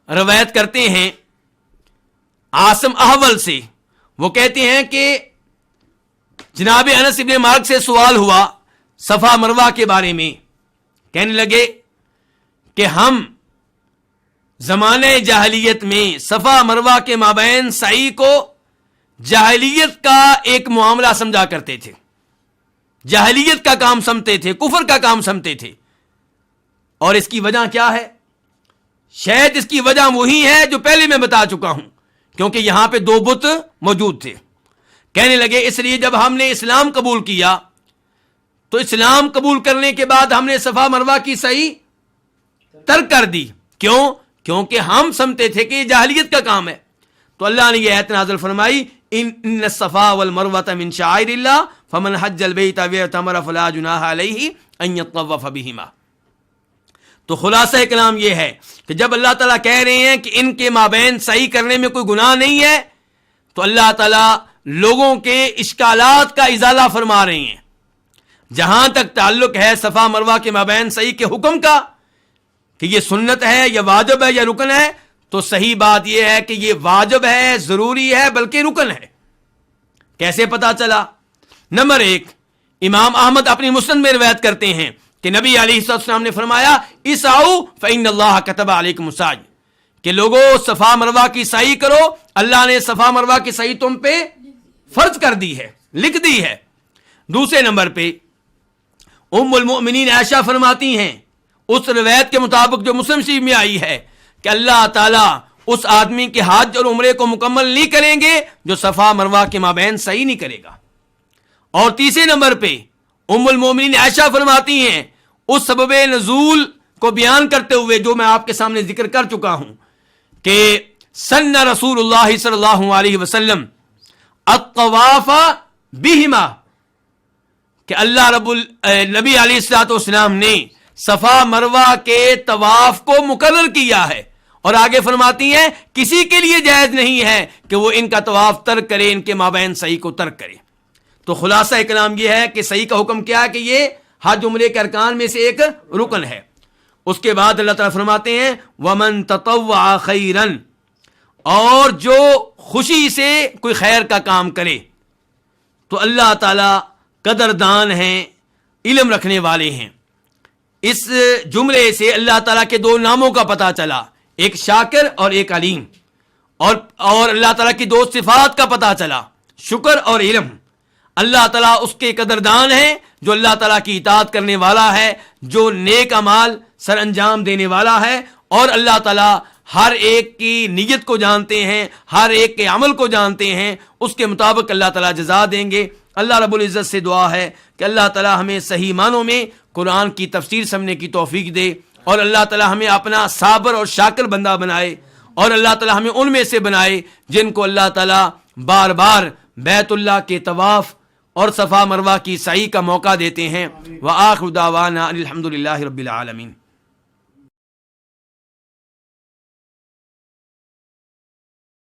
روایت کرتے ہیں عاصم احول سے۔ وہ کہتے ہیں کہ جناب انس ابن مالک سے سوال ہوا صفا مروہ کے بارے میں، کہنے لگے کہ ہم زمانے جاہلیت میں صفا مروہ کے مابین سعی کو جاہلیت کا ایک معاملہ سمجھا کرتے تھے، جاہلیت کا کام سمجھتے تھے، کفر کا کام سمجھتے تھے۔ اور اس کی وجہ کیا ہے؟ شاید اس کی وجہ وہی ہے جو پہلے میں بتا چکا ہوں، کیونکہ یہاں پہ دو بت موجود تھے۔ کہنے لگے اس لیے جب ہم نے اسلام قبول کیا تو اسلام قبول کرنے کے بعد ہم نے صفا مروہ کی سعی ترک کر دی۔ کیوں؟ کیونکہ ہم سمجھتے تھے کہ یہ جاہلیت کا کام ہے۔ تو اللہ نے یہ آیت نازل فرمائی ان الصفا والمروۃ من شعائر اللہ فمن حج البیت واعتمر فلا جناح علیہ ان یطوف بہما۔ تو خلاصہ کلام یہ ہے کہ جب اللہ تعالیٰ کہہ رہے ہیں کہ ان کے مابین صحیح کرنے میں کوئی گناہ نہیں ہے، تو اللہ تعالیٰ لوگوں کے اشکالات کا ازالہ فرما رہے ہیں۔ جہاں تک تعلق ہے صفا مروہ کے مابین صحیح کے حکم کا کہ یہ سنت ہے یا واجب ہے یا رکن ہے، تو صحیح بات یہ ہے کہ یہ واجب ہے، ضروری ہے، بلکہ رکن ہے۔ کیسے پتا چلا؟ نمبر 1، امام احمد اپنی مسند میں روایت کرتے ہیں کہ نبی علیہ السلام نے فرمایا اسعوا فإن اللہ کتب علیکم السعی، کہ لوگوں صفا مروہ کی سعی کرو، اللہ نے صفا مروہ کی سعی تم پہ فرض کر دی ہے، لکھ دی ہے۔ دوسرے نمبر پہ ام المؤمنین عائشہ فرماتی ہیں اس روایت کے مطابق جو مسلم شریف میں آئی ہے کہ اللہ تعالیٰ اس آدمی کے حج اور عمرے کو مکمل نہیں کریں گے جو صفا مروہ کے مابین صحیح نہیں کرے گا۔ اور تیسرے نمبر پہ ام المومنین عائشہ فرماتی ہیں اس سبب نزول کو بیان کرتے ہوئے جو میں آپ کے سامنے ذکر کر چکا ہوں کہ سن رسول اللہ صلی اللہ علیہ وسلم الطواف بہما، کہ اللہ نبی علیہ الصلوۃ والسلام نے صفا مروہ کے طواف کو مقرر کیا ہے، اور آگے فرماتی ہیں کسی کے لیے جائز نہیں ہے کہ وہ ان کا طواف ترک کرے، ان کے مابین صحیح کو ترک کرے۔ تو خلاصہ کلام یہ ہے کہ صحیح کا حکم کیا ہے کہ یہ حج عمرے کے ارکان میں سے ایک رکن ہے۔ اس کے بعد اللہ تعالیٰ فرماتے ہیں وَمَن تَطَوَّعَ خَيْرًا، اور جو خوشی سے کوئی خیر کا کام کرے، تو اللہ تعالیٰ قدردان ہیں، علم رکھنے والے ہیں۔ اس جملے سے اللہ تعالیٰ کے دو ناموں کا پتہ چلا، ایک شاکر اور ایک علیم، اور اللہ تعالیٰ کی دو صفات کا پتہ چلا، شکر اور علم۔ اللہ تعالیٰ اس کے قدردان ہیں جو اللہ تعالیٰ کی اطاعت کرنے والا ہے، جو نیک اعمال سر انجام دینے والا ہے، اور اللہ تعالیٰ ہر ایک کی نیت کو جانتے ہیں، ہر ایک کے عمل کو جانتے ہیں، اس کے مطابق اللہ تعالیٰ جزا دیں گے۔ اللہ رب العزت سے دعا ہے کہ اللہ تعالیٰ ہمیں صحیح معنوں میں قرآن کی تفسیر سمجھنے کی توفیق دے، اور اللہ تعالیٰ ہمیں اپنا صابر اور شاکر بندہ بنائے، اور اللہ تعالیٰ ہمیں ان میں سے بنائے جن کو اللہ تعالیٰ بار بار بیت اللہ کے طواف اور صفا مروہ کی سعی کا موقع دیتے ہیں۔ وآخر دعوانا الحمد للہ رب العالمین۔